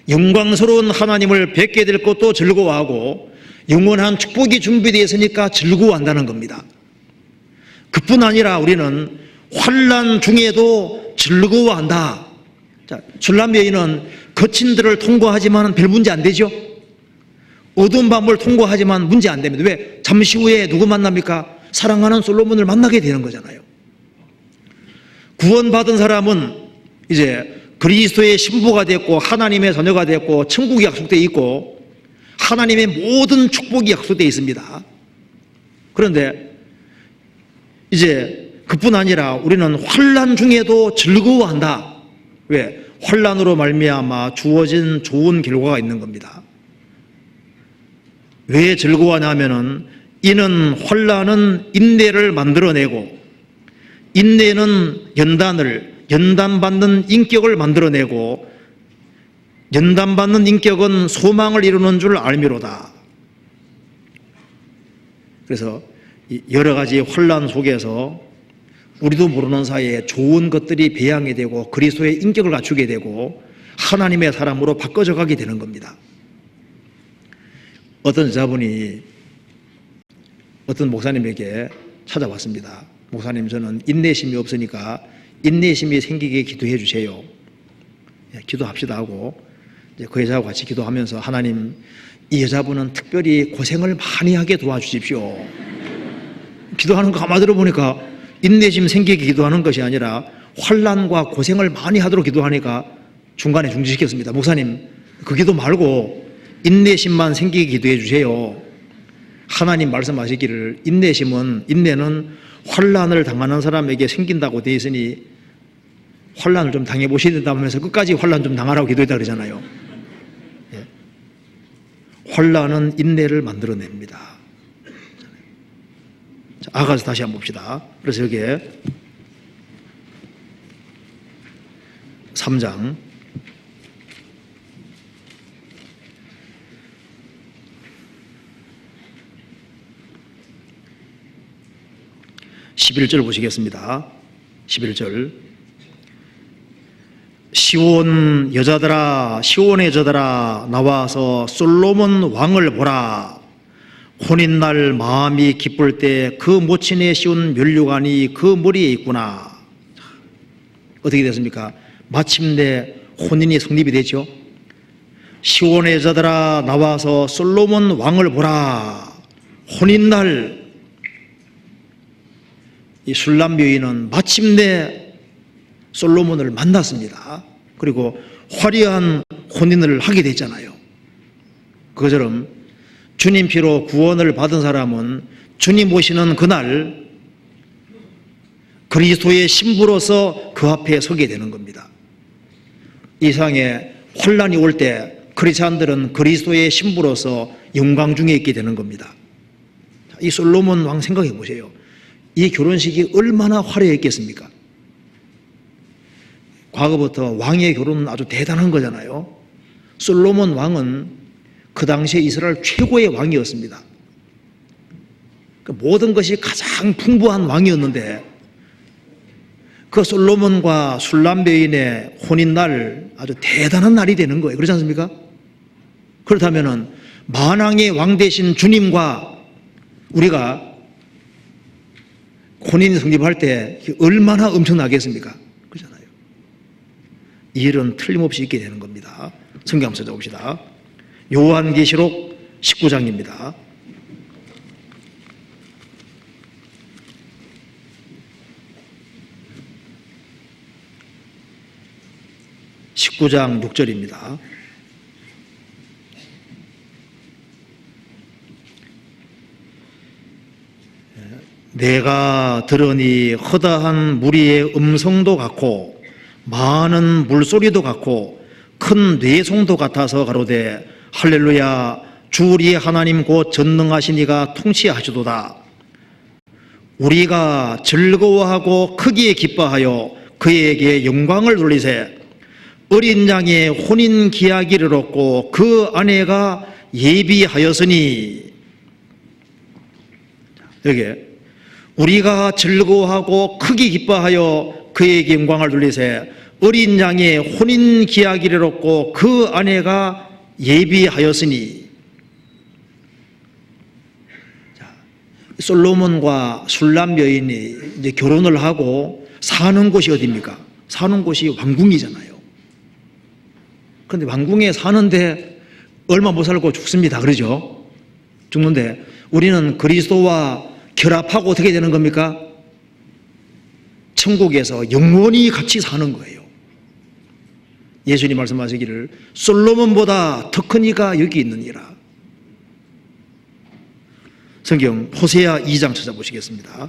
영광스러운 하나님을 뵙게 될 것도 즐거워하고, 영원한 축복이 준비되어 있으니까 즐거워한다는 겁니다. 그뿐 아니라 우리는 환난 중에도 즐거워한다. 자, 술람 여인은 거친들을 통과하지만 별 문제 안 되죠. 어두운 밤을 통과하지만 문제 안 됩니다. 왜? 잠시 후에 누구 만납니까? 사랑하는 솔로몬을 만나게 되는 거잖아요. 구원받은 사람은 이제 그리스도의 신부가 됐고 하나님의 자녀가 됐고 천국이 약속되어 있고 하나님의 모든 축복이 약속되어 있습니다. 그런데 이제 그뿐 아니라 우리는 환난 중에도 즐거워한다. 왜? 환난으로 말미암아 주어진 좋은 결과가 있는 겁니다. 왜 즐거워하냐면은 이는 환난은 인내를 만들어내고, 인내는 연단받는 인격을 만들어내고, 연단받는 인격은 소망을 이루는 줄 알미로다. 그래서 여러 가지 환난 속에서 우리도 모르는 사이에 좋은 것들이 배양이 되고 그리스도의 인격을 갖추게 되고 하나님의 사람으로 바꿔져 가게 되는 겁니다. 어떤 여자분이 어떤 목사님에게 찾아왔습니다. 목사님, 저는 인내심이 없으니까 인내심이 생기게 기도해 주세요. 기도합시다 하고 이제 그 여자하고 같이 기도하면서, 하나님, 이 여자분은 특별히 고생을 많이 하게 도와주십시오. 기도하는 거 가만 들어보니까 인내심 생기게 기도하는 것이 아니라 환난과 고생을 많이 하도록 기도하니까 중간에 중지시켰습니다. 목사님, 그 기도 말고 인내심만 생기게 기도해 주세요. 하나님 말씀하시기를 인내는 환난을 당하는 사람에게 생긴다고 되어 있으니 환난을 좀 당해보셔야 된다면서 끝까지 환난 좀 당하라고 기도했다 그러잖아요. 환난은 인내를 만들어냅니다. 자, 아가서 다시 한번 봅시다. 그래서 여기에 3장 11절 보시겠습니다. 11절. 시온 여자들아, 시온의 여자들아, 나와서 솔로몬 왕을 보라. 혼인날 마음이 기쁠 때 그 모친에 씌운 면류관이 그 머리에 있구나. 어떻게 됐습니까? 마침내 혼인이 성립이 되죠. 시온의 여자들아, 나와서 솔로몬 왕을 보라. 혼인날 이 술람 여인은 마침내 솔로몬을 만났습니다. 그리고 화려한 혼인을 하게 됐잖아요. 그것처럼 주님 피로 구원을 받은 사람은 주님 오시는 그날 그리스도의 신부로서 그 앞에 서게 되는 겁니다. 이 세상에 혼란이 올 때 크리스찬들은 그리스도의 신부로서 영광 중에 있게 되는 겁니다. 이 솔로몬 왕 생각해 보세요. 이 결혼식이 얼마나 화려했겠습니까? 과거부터 왕의 결혼은 아주 대단한 거잖아요. 솔로몬 왕은 그 당시에 이스라엘 최고의 왕이었습니다. 모든 것이 가장 풍부한 왕이었는데 그 솔로몬과 술람 여인의 혼인날 아주 대단한 날이 되는 거예요. 그렇지 않습니까? 그렇다면 만왕의 왕 되신 주님과 우리가 혼인이 성립할 때 얼마나 엄청나겠습니까? 그렇잖아요. 이 일은 틀림없이 있게 되는 겁니다. 성경 한번 찾아봅시다. 요한계시록 19장입니다. (19장) 6절입니다. 내가 들으니 허다한 무리의 음성도 같고 많은 물소리도 같고 큰 뇌송도 같아서 가로되 할렐루야, 주 우리의 하나님 곧 전능하신 이가 통치하시도다. 우리가 즐거워하고 크게 기뻐하여 그에게 영광을 돌리세. 어린 양의 혼인 기약을 얻고 그 아내가 예비하였으니. 여기 우리가 즐거워하고 크게 기뻐하여 그에게 영광을 돌리세. 어린 양의 혼인 기약을 얻고 그 아내가 예비하였으니. 솔로몬과 술람 여인이 이제 결혼을 하고 사는 곳이 어디입니까? 사는 곳이 왕궁이잖아요. 그런데 왕궁에 사는데 얼마 못 살고 죽습니다. 그러죠? 죽는데 우리는 그리스도와 결합하고 어떻게 되는 겁니까? 천국에서 영원히 같이 사는 거예요. 예수님 말씀하시기를 솔로몬보다 더 큰 이가 여기 있느니라. 성경 호세아 2장 찾아보시겠습니다.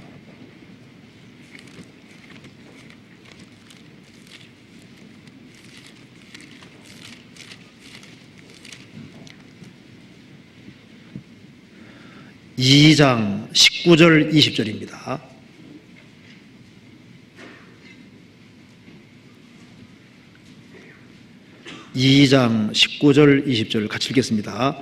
(2장) 19절 20절입니다. (2장) 19절 20절 같이 읽겠습니다.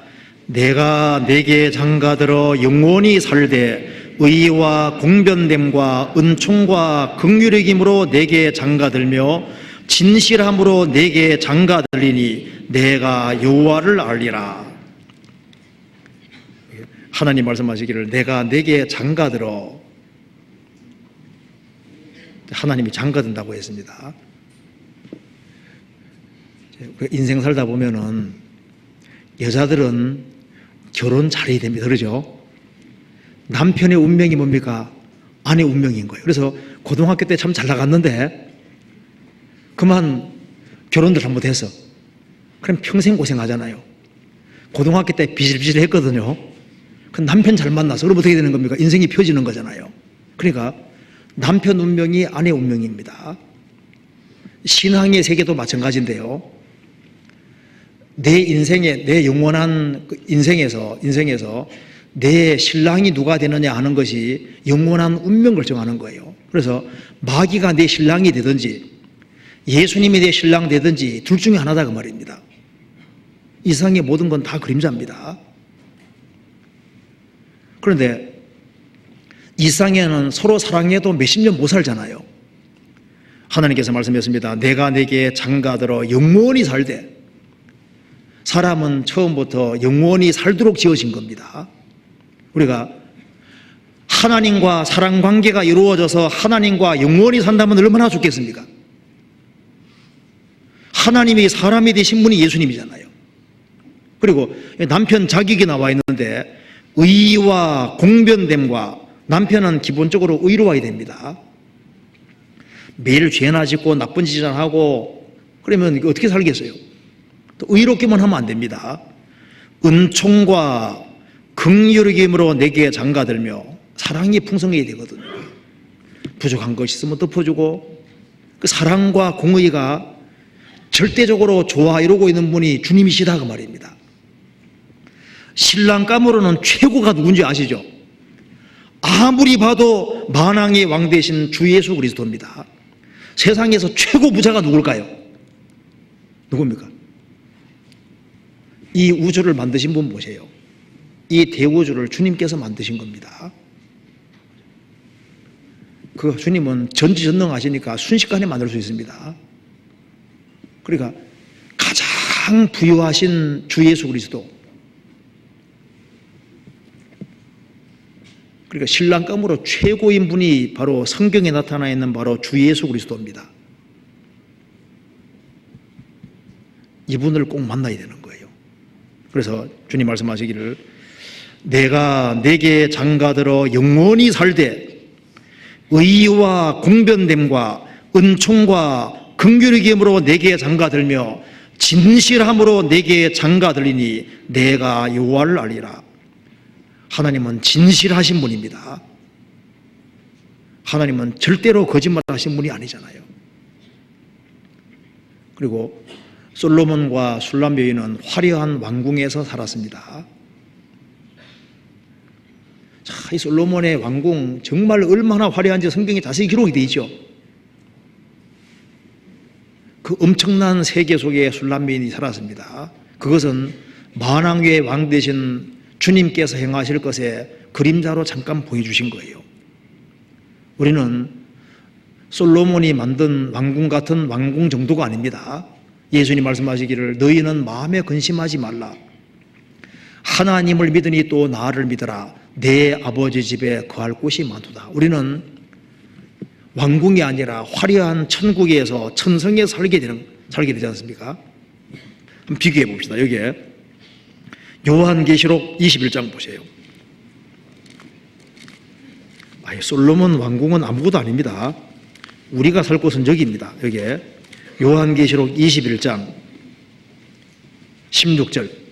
내가 내게 장가들어 영원히 살되 의와 공변됨과 은총과 긍휼의 힘으로 내게 장가들며 진실함으로 내게 장가들리니 내가 여호와를 알리라. 하나님 말씀하시기를 내가 내게 장가들어, 하나님이 장가든다고 했습니다. 인생 살다 보면은 여자들은 결혼 잘해야 됩니다. 그러죠? 남편의 운명이 뭡니까? 아내 운명인 거예요. 그래서 고등학교 때 참 잘 나갔는데 그만 결혼도 잘못해서 그럼 평생 고생하잖아요. 고등학교 때 비실비실 했거든요. 그 남편 잘 만나서 그럼 어떻게 되는 겁니까? 인생이 펴지는 거잖아요. 그러니까 남편 운명이 아내 운명입니다. 신앙의 세계도 마찬가지인데요. 내 인생에, 내 영원한 인생에서 내 신랑이 누가 되느냐 하는 것이 영원한 운명 결정하는 거예요. 그래서 마귀가 내 신랑이 되든지 예수님이 내 신랑 되든지 둘 중에 하나다 그 말입니다. 이 세상의 모든 건 다 그림자입니다. 그런데 이 세상에는 서로 사랑해도 몇십 년 못 살잖아요. 하나님께서 말씀하셨습니다. 내가 내게 장가들어 영원히 살되. 사람은 처음부터 영원히 살도록 지어진 겁니다. 우리가 하나님과 사랑 관계가 이루어져서 하나님과 영원히 산다면 얼마나 좋겠습니까? 하나님이 사람이 되신 분이 예수님이잖아요. 그리고 남편 자격이 나와 있는데 의와 공변됨과, 남편은 기본적으로 의로워야 됩니다. 매일 죄나 짓고 나쁜 짓을 하고 그러면 어떻게 살겠어요? 또 의롭게만 하면 안 됩니다. 은총과 긍휼의 힘으로 내게 장가들며, 사랑이 풍성해야 되거든요. 부족한 것이 있으면 덮어주고, 그 사랑과 공의가 절대적으로 좋아 이루고 있는 분이 주님이시다 그 말입니다. 신랑감으로는 최고가 누군지 아시죠? 아무리 봐도 만왕의 왕 되신 주 예수 그리스도입니다. 세상에서 최고 부자가 누굴까요? 누굽니까? 이 우주를 만드신 분 보세요. 이 대우주를 주님께서 만드신 겁니다. 그 주님은 전지전능하시니까 순식간에 만들 수 있습니다. 그러니까 가장 부유하신 주 예수 그리스도, 그러니까 신랑감으로 최고인 분이 바로 성경에 나타나 있는 바로 주 예수 그리스도입니다. 이분을 꼭 만나야 되는 거예요. 그래서 주님 말씀하시기를 내가 내게 장가들어 영원히 살되 의와 공변됨과 은총과 긍휼의 힘으로 내게 장가들며 진실함으로 내게 장가들리니 내가 여호와를 알리라. 하나님은 진실하신 분입니다. 하나님은 절대로 거짓말하신 분이 아니잖아요. 그리고 솔로몬과 술람 여인은 화려한 왕궁에서 살았습니다. 자, 이 솔로몬의 왕궁 정말 얼마나 화려한지 성경에 자세히 기록이 되어 있죠. 그 엄청난 세계 속에 술람 여인이 살았습니다. 그것은 만왕의 왕 되신 주님께서 행하실 것에 그림자로 잠깐 보여주신 거예요. 우리는 솔로몬이 만든 왕궁 같은 왕궁 정도가 아닙니다. 예수님 말씀하시기를 너희는 마음에 근심하지 말라. 하나님을 믿으니 또 나를 믿어라. 내 아버지 집에 거할 곳이 많도다. 우리는 왕궁이 아니라 화려한 천국에서 천성에 살게 되지 않습니까? 한번 비교해 봅시다. 여기에 요한계시록 21장 보세요. 솔로몬 왕궁은 아무것도 아닙니다. 우리가 살 곳은 여기입니다. 여기에 요한계시록 21장 16절.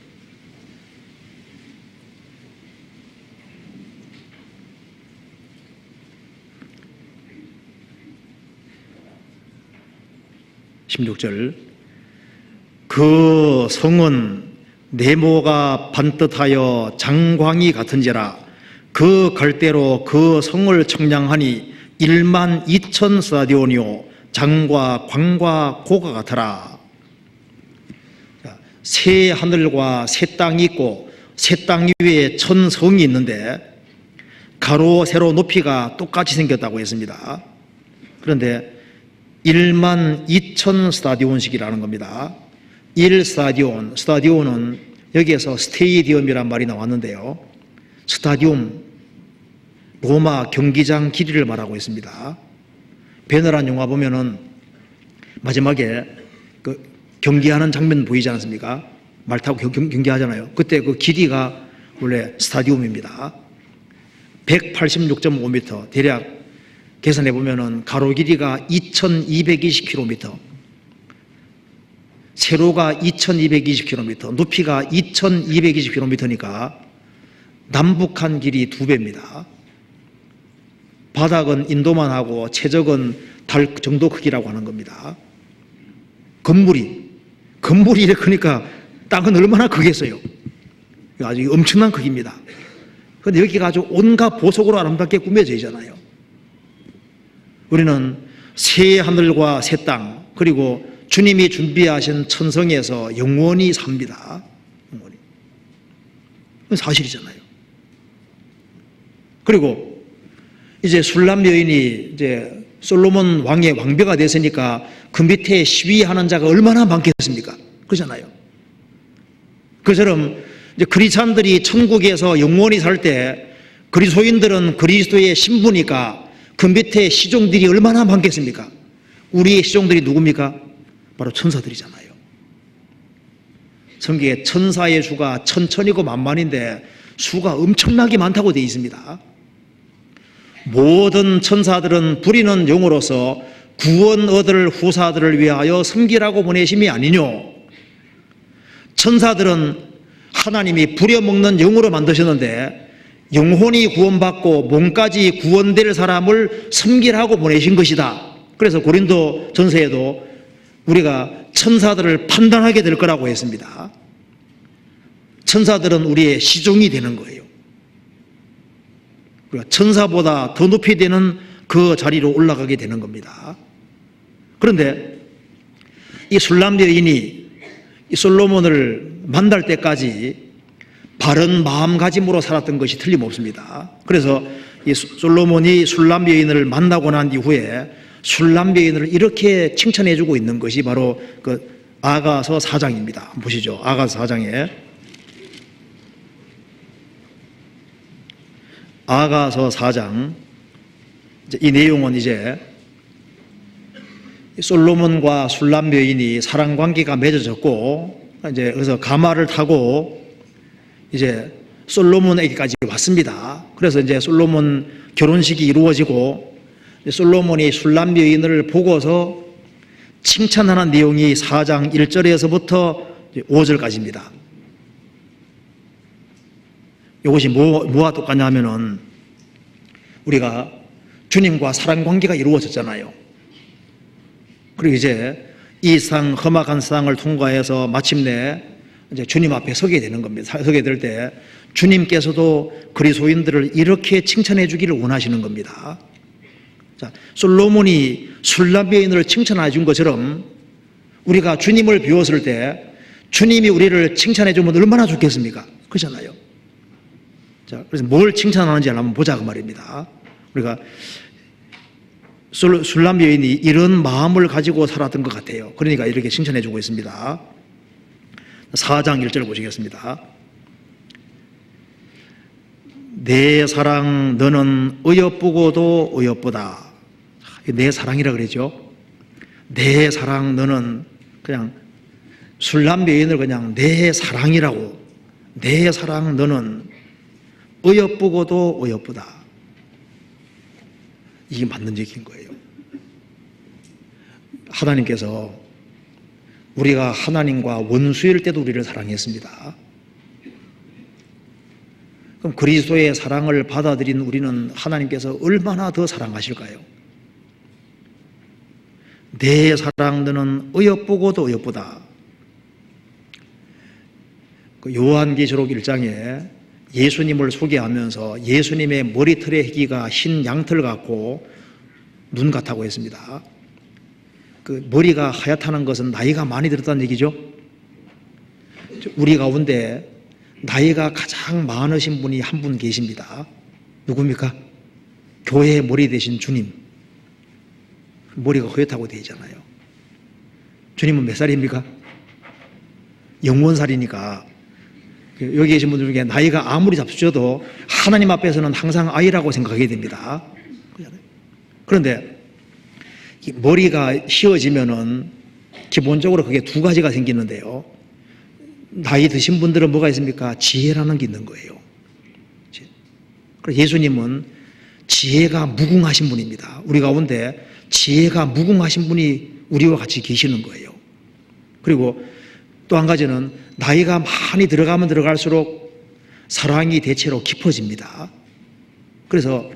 그 성은 네모가 반듯하여 장광이 같은지라. 그 갈대로 그 성을 청량하니 1만 2천 스타디온이요 장과 광과 고가 같으라. 새 하늘과 새 땅이 있고 새 땅 위에 천 성이 있는데 가로 세로 높이가 똑같이 생겼다고 했습니다. 그런데 1만 2천 스타디온씩이라는 겁니다. 1스타디온은 여기에서 스테이디움이란 말이 나왔는데요. 스타디움, 로마 경기장 길이를 말하고 있습니다. 배너란 영화 보면은 마지막에 그 경기하는 장면 보이지 않습니까? 말 타고 경기하잖아요. 그때 그 길이가 원래 스타디움입니다. 186.5m, 대략 계산해 보면은 가로 길이가 2220km, 세로가 2220km, 높이가 2220km니까 남북한 길이 2배입니다. 바닥은 인도만 하고 최적은 달 정도 크기라고 하는 겁니다. 건물이 이렇게 크니까 땅은 얼마나 크겠어요? 아주 엄청난 크기입니다. 그런데 여기가 아주 온갖 보석으로 아름답게 꾸며져 있잖아요. 우리는 새 하늘과 새 땅, 그리고 주님이 준비하신 천성에서 영원히 삽니다. 영원히. 그건 사실이잖아요. 그리고 이제 술람 여인이 이제 솔로몬 왕의 왕비가 됐으니까 그 밑에 시위하는 자가 얼마나 많겠습니까? 그렇잖아요. 그처럼 이제 그리스도인들이 천국에서 영원히 살 때 그리스도인들은 그리스도의 신부니까 그 밑에 시종들이 얼마나 많겠습니까? 우리의 시종들이 누굽니까? 바로 천사들이잖아요. 성경에 천사의 수가 천천이고 만만인데 수가 엄청나게 많다고 되어 있습니다. 모든 천사들은 부리는 영으로서 구원 얻을 후사들을 위하여 섬기라고 보내심이 아니뇨. 천사들은 하나님이 부려먹는 영으로 만드셨는데 영혼이 구원받고 몸까지 구원될 사람을 섬기라고 보내신 것이다. 그래서 고린도 전서에도 우리가 천사들을 판단하게 될 거라고 했습니다. 천사들은 우리의 시종이 되는 거예요. 우리가 천사보다 더 높이 되는 그 자리로 올라가게 되는 겁니다. 그런데 이 술람 여인이 이 솔로몬을 만날 때까지 바른 마음가짐으로 살았던 것이 틀림없습니다. 그래서 이 솔로몬이 술람 여인을 만나고 난 이후에 술람 여인을 이렇게 칭찬해 주고 있는 것이 바로 그 아가서 4장입니다. 보시죠. 아가서 4장에 아가서 4장 이 내용은 이제 솔로몬과 술람 여인이 사랑 관계가 맺어졌고 이제 그래서 가마를 타고 이제 솔로몬에게까지 왔습니다. 그래서 이제 솔로몬 결혼식이 이루어지고 솔로몬이 술람 여인을 보고서 칭찬하는 내용이 4장 1절에서부터 5절까지입니다. 이것이 뭐와 똑같냐 하면은 우리가 주님과 사랑 관계가 이루어졌잖아요. 그리고 이제 이 세상 험악한 세상을 통과해서 마침내 이제 주님 앞에 서게 되는 겁니다. 서게 될 때 주님께서도 그리스도인들을 이렇게 칭찬해 주기를 원하시는 겁니다. 자, 솔로몬이 술람 여인을 칭찬해 준 것처럼 우리가 주님을 비웠을 때 주님이 우리를 칭찬해 주면 얼마나 좋겠습니까? 그렇잖아요. 자, 그래서 뭘 칭찬하는지 한번 보자 그 말입니다. 우리가 술람 여인이 이런 마음을 가지고 살았던 것 같아요. 그러니까 이렇게 칭찬해 주고 있습니다. 4장 1절 보시겠습니다. 내 사랑 너는 어여쁘고도 어여쁘다. 내 사랑이라 그러죠. 내 사랑 너는 그냥 술람 여인을 그냥 내 사랑이라고, 내 사랑 너는 어여쁘고도 어여쁘다. 이게 맞는 얘기인 거예요. 하나님께서 우리가 하나님과 원수일 때도 우리를 사랑했습니다. 그럼 그리스도의 사랑을 받아들인 우리는 하나님께서 얼마나 더 사랑하실까요? 내 사랑 너는 어여쁘고도 어여쁘다. 그 요한계시록 1장에 예수님을 소개하면서 예수님의 머리털의 희기가 흰 양털 같고 눈 같다고 했습니다. 그 머리가 하얗다는 것은 나이가 많이 들었다는 얘기죠. 우리 가운데 나이가 가장 많으신 분이 한 분 계십니다. 누굽니까? 교회의 머리 되신 주님. 머리가 허옇다고 되어 있잖아요. 주님은 몇 살입니까? 영원살이니까 여기 계신 분들 중에 나이가 아무리 잡수셔도 하나님 앞에서는 항상 아이라고 생각하게 됩니다. 그런데 머리가 휘어지면은 기본적으로 그게 두 가지가 생기는데요. 나이 드신 분들은 뭐가 있습니까? 지혜라는 게 있는 거예요. 그래서 예수님은 지혜가 무궁하신 분입니다. 우리 가운데 지혜가 무궁하신 분이 우리와 같이 계시는 거예요. 그리고 또 한 가지는 나이가 많이 들어가면 들어갈수록 사랑이 대체로 깊어집니다. 그래서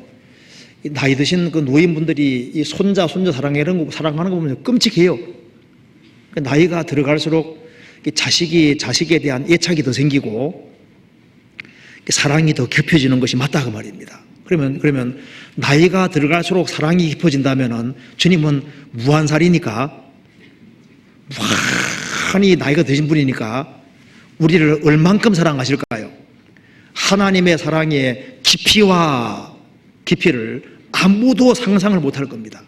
나이 드신 그 노인분들이 이 손자, 손자 사랑하는 거 보면 끔찍해요. 나이가 들어갈수록 자식에 대한 애착이 더 생기고 사랑이 더 깊어지는 것이 맞다 그 말입니다. 그러면 나이가 들어갈수록 사랑이 깊어진다면은 주님은 무한살이니까 무한히 나이가 드신 분이니까 우리를 얼만큼 사랑하실까요? 하나님의 사랑의 깊이를 아무도 상상을 못할 겁니다.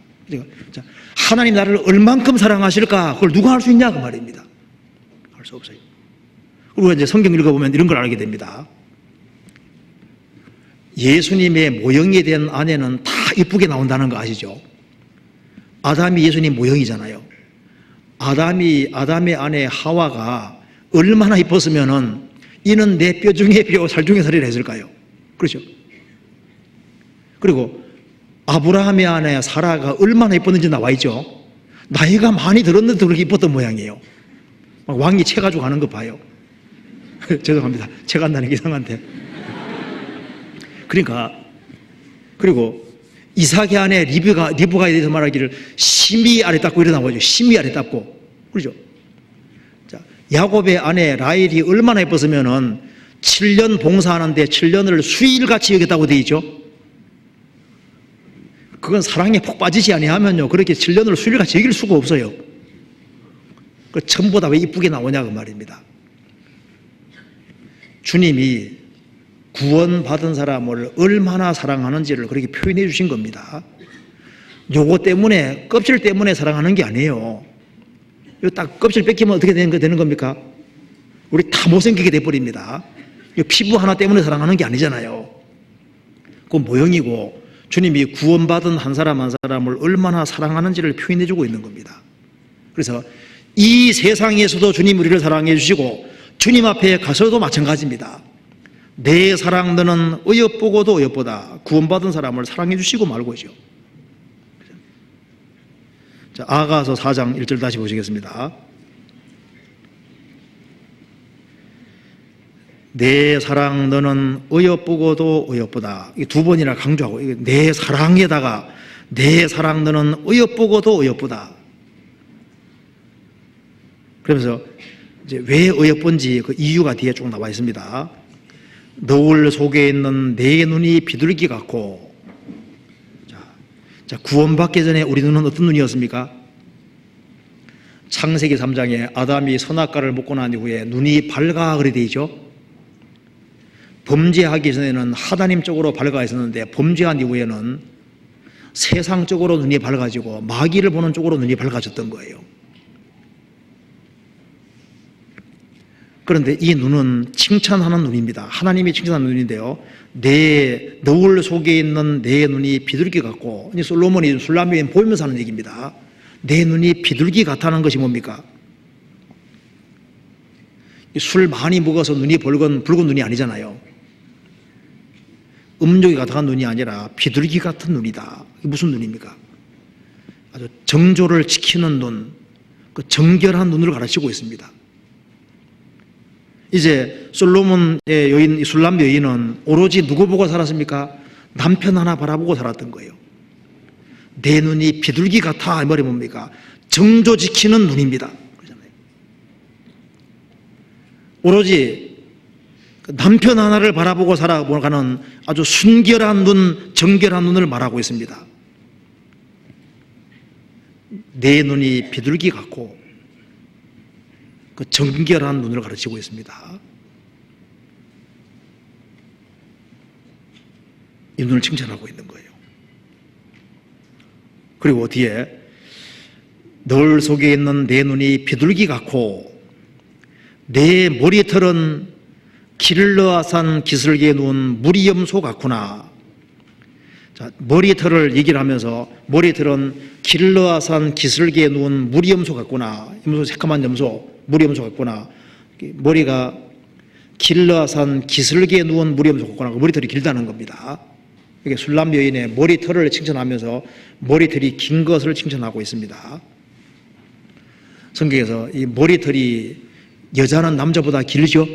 자, 하나님 나를 얼만큼 사랑하실까? 그걸 누가 알 수 있냐? 그 말입니다. 알 수 없어요. 그리고 이제 성경 읽어보면 이런 걸 알게 됩니다. 예수님의 모형이 된 아내는 다 이쁘게 나온다는 거 아시죠? 아담이 예수님 모형이잖아요. 아담의 아내 하와가 얼마나 이뻤으면은 이는 내 뼈 중에 뼈, 살 중에 살이라 했을까요? 그렇죠? 그리고 아브라함의 아내 사라가 얼마나 이뻤는지 나와 있죠? 나이가 많이 들었는데도 그렇게 이뻤던 모양이에요. 막 왕이 채 가지고 가는 거 봐요. 죄송합니다. 채 간다는 게 이상한데. 그러니까, 그리고 이삭의 아내 리브가에 대해서 말하기를 심히 아래답고 이래 나오죠. 심히 아래답고. 그렇죠? 자, 야곱의 아내 라헬이 얼마나 예뻤으면은 7년 봉사하는데 7년을 수일같이 여겼다고 되어 있죠. 그건 사랑에 푹 빠지지 아니하면요, 그렇게 7년을 수일같이 여길 수가 없어요. 그 전부 다 왜 이쁘게 나오냐 그 말입니다. 주님이 구원받은 사람을 얼마나 사랑하는지를 그렇게 표현해 주신 겁니다. 요거 때문에, 껍질 때문에 사랑하는 게 아니에요. 이거 딱 껍질 뺏기면 어떻게 되는 겁니까? 우리 다 못생기게 돼버립니다. 이거 피부 하나 때문에 사랑하는 게 아니잖아요. 그건 모형이고, 주님이 구원받은 한 사람 한 사람을 얼마나 사랑하는지를 표현해 주고 있는 겁니다. 그래서 이 세상에서도 주님 우리를 사랑해 주시고 주님 앞에 가서도 마찬가지입니다. 내 사랑 너는 어여보고도 어여보다. 구원받은 사람을 사랑해 주시고 말고죠. 자, 아가서 4장 1절 다시 보시겠습니다. 내 사랑 너는 어여보고도 어여보다. 이 두 번이나 강조하고, 내 사랑에다가 내 사랑 너는 어여보고도 어여보다. 그러면서 이제 왜 어여본지 그 이유가 뒤에 쭉 나와 있습니다. 너울 속에 있는 내 눈이 비둘기 같고. 자, 구원받기 전에 우리 눈은 어떤 눈이었습니까? 창세기 3장에 아담이 선악과를 먹고 난 이후에 눈이 밝아 그래 돼 있죠. 범죄하기 전에는 하나님 쪽으로 밝아 있었는데 범죄한 이후에는 세상 쪽으로 눈이 밝아지고 마귀를 보는 쪽으로 눈이 밝아졌던 거예요. 그런데 이 눈은 칭찬하는 눈입니다. 하나님이 칭찬하는 눈인데요. 내 너울 속에 있는 내 눈이 비둘기 같고, 솔로몬이 술람 여인 보면서 하는 얘기입니다. 내 눈이 비둘기 같다는 것이 뭡니까? 술 많이 먹어서 눈이 붉은 눈이 아니잖아요. 음욕이 가득한 눈이 아니라 비둘기 같은 눈이다. 이게 무슨 눈입니까? 아주 정조를 지키는 눈, 그 정결한 눈을 가르치고 있습니다. 이제 솔로몬의 여인, 술람 여인은 오로지 누구 보고 살았습니까? 남편 하나 바라보고 살았던 거예요. 내 눈이 비둘기 같아. 이 말이 뭡니까? 정조 지키는 눈입니다. 그러잖아요. 오로지 남편 하나를 바라보고 살아가는 아주 순결한 눈, 정결한 눈을 말하고 있습니다. 내 눈이 비둘기 같고 그 정결한 눈을 가르치고 있습니다. 이 눈을 칭찬하고 있는 거예요. 그리고 뒤에 너울 속에 있는 내 눈이 비둘기 같고 내 머리털은 길르아산 기슭에 누운 무리염소 같구나. 자, 머리털을 얘기를 하면서 머리털은 길르아산 기슭에 누운 무리염소 같구나. 염소, 새까만 염소, 무리염소 같구나. 머리가 길르아산 기슭에 누운 무리염소 같구나. 머리털이 길다는 겁니다. 이게 술람 여인의 머리털을 칭찬하면서 머리털이 긴 것을 칭찬하고 있습니다. 성경에서 이 머리털이 여자는 남자보다 길죠?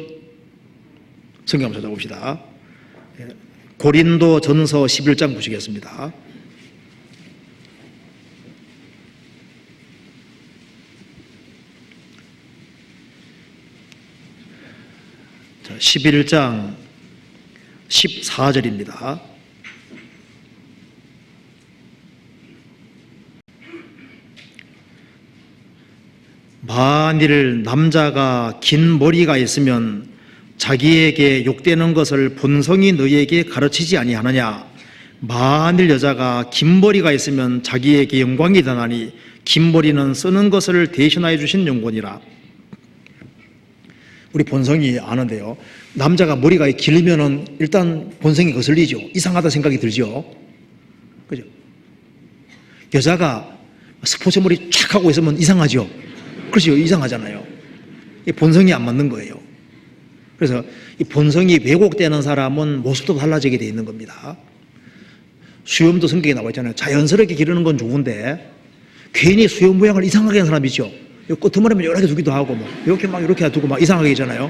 성경 한번 찾아봅시다. 고린도 전서 11장 보시겠습니다. 자, 11장 14절입니다. 만일 남자가 긴 머리가 있으면 자기에게 욕되는 것을 본성이 너희에게 가르치지 아니하느냐. 만일 여자가 긴 머리가 있으면 자기에게 영광이 되나니 긴 머리는 쓰는 것을 대신하여 주신 영혼이라. 우리 본성이 아는데요, 남자가 머리가 길면은 일단 본성이 거슬리죠. 이상하다 생각이 들죠. 그죠? 여자가 스포츠 머리 쫙 하고 있으면 이상하죠. 그렇죠. 이상하잖아요. 본성이 안 맞는 거예요. 그래서 이 본성이 왜곡되는 사람은 모습도 달라지게 돼 있는 겁니다. 수염도 성경에 나와 있잖아요. 자연스럽게 기르는 건 좋은데 괜히 수염 모양을 이상하게 하는 사람 있죠. 끄트머리만 여러 개 두기도 하고 뭐 이렇게 두고 막 이상하게 하잖아요.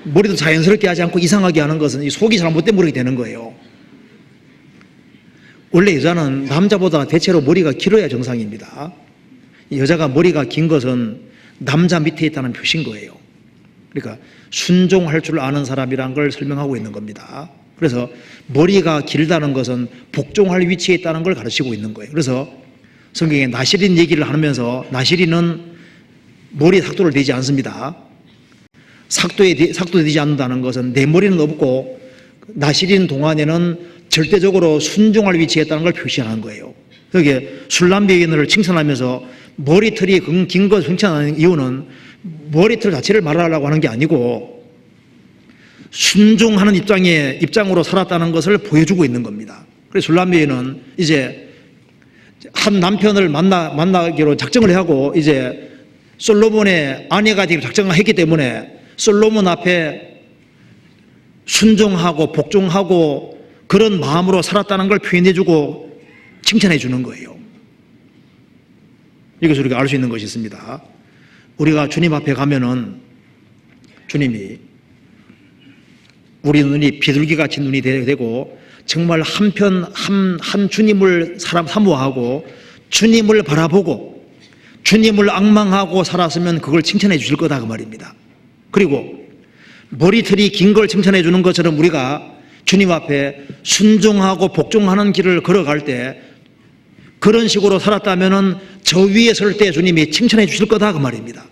머리도 자연스럽게 하지 않고 이상하게 하는 것은 이 속이 잘못된 머리가 되는 거예요. 원래 여자는 남자보다 대체로 머리가 길어야 정상입니다. 여자가 머리가 긴 것은 남자 밑에 있다는 표시인 거예요. 그러니까 순종할 줄 아는 사람이란 걸 설명하고 있는 겁니다. 그래서 머리가 길다는 것은 복종할 위치에 있다는 걸 가르치고 있는 거예요. 그래서 성경에 나시린 얘기를 하면서 나시린은 머리에 삭도를 대지 않습니다. 삭도되지 않는다는 것은 내 머리는 없고 나시린 동안에는 절대적으로 순종할 위치에 있다는 걸 표시하는 거예요. 그게 술람배인을 칭찬하면서 머리털이 긴 것 칭찬하는 이유는 머리털 자체를 말하려고 하는 게 아니고 순종하는 입장으로 살았다는 것을 보여주고 있는 겁니다. 그래서 술람배인은 이제 한 남편을 만나기로 작정을 하고 이제 솔로몬의 아내가 되기로 작정을 했기 때문에 솔로몬 앞에 순종하고 복종하고 그런 마음으로 살았다는 걸 표현해주고 칭찬해주는 거예요. 여기서 우리가 알 수 있는 것이 있습니다. 우리가 주님 앞에 가면은 주님이 우리 눈이 비둘기같이 눈이 되고 정말 한 주님을 사모하고 주님을 바라보고 주님을 앙망하고 살았으면 그걸 칭찬해 주실 거다 그 말입니다. 그리고 머리털이 긴 걸 칭찬해 주는 것처럼 우리가 주님 앞에 순종하고 복종하는 길을 걸어갈 때 그런 식으로 살았다면 저 위에 설 때 주님이 칭찬해 주실 거다 그 말입니다.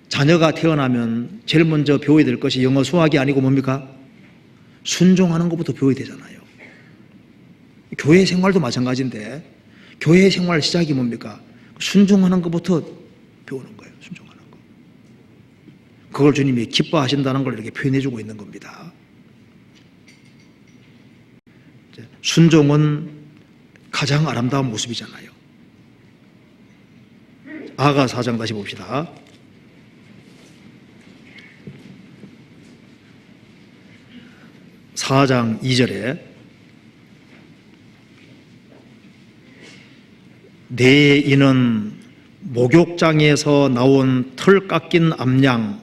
자녀가 태어나면 제일 먼저 배워야 될 것이 영어 수학이 아니고 뭡니까? 순종하는 것부터 배워야 되잖아요. 교회 생활도 마찬가지인데 교회 생활 시작이 뭡니까? 순종하는 것부터 배우는 거예요. 순종하는 거. 그걸 주님이 기뻐하신다는 걸 이렇게 표현해 주고 있는 겁니다. 순종은 가장 아름다운 모습이잖아요. 아가 4장 다시 봅시다. (4장 2절에) 내 이는 목욕장에서 나온 털 깎인 암양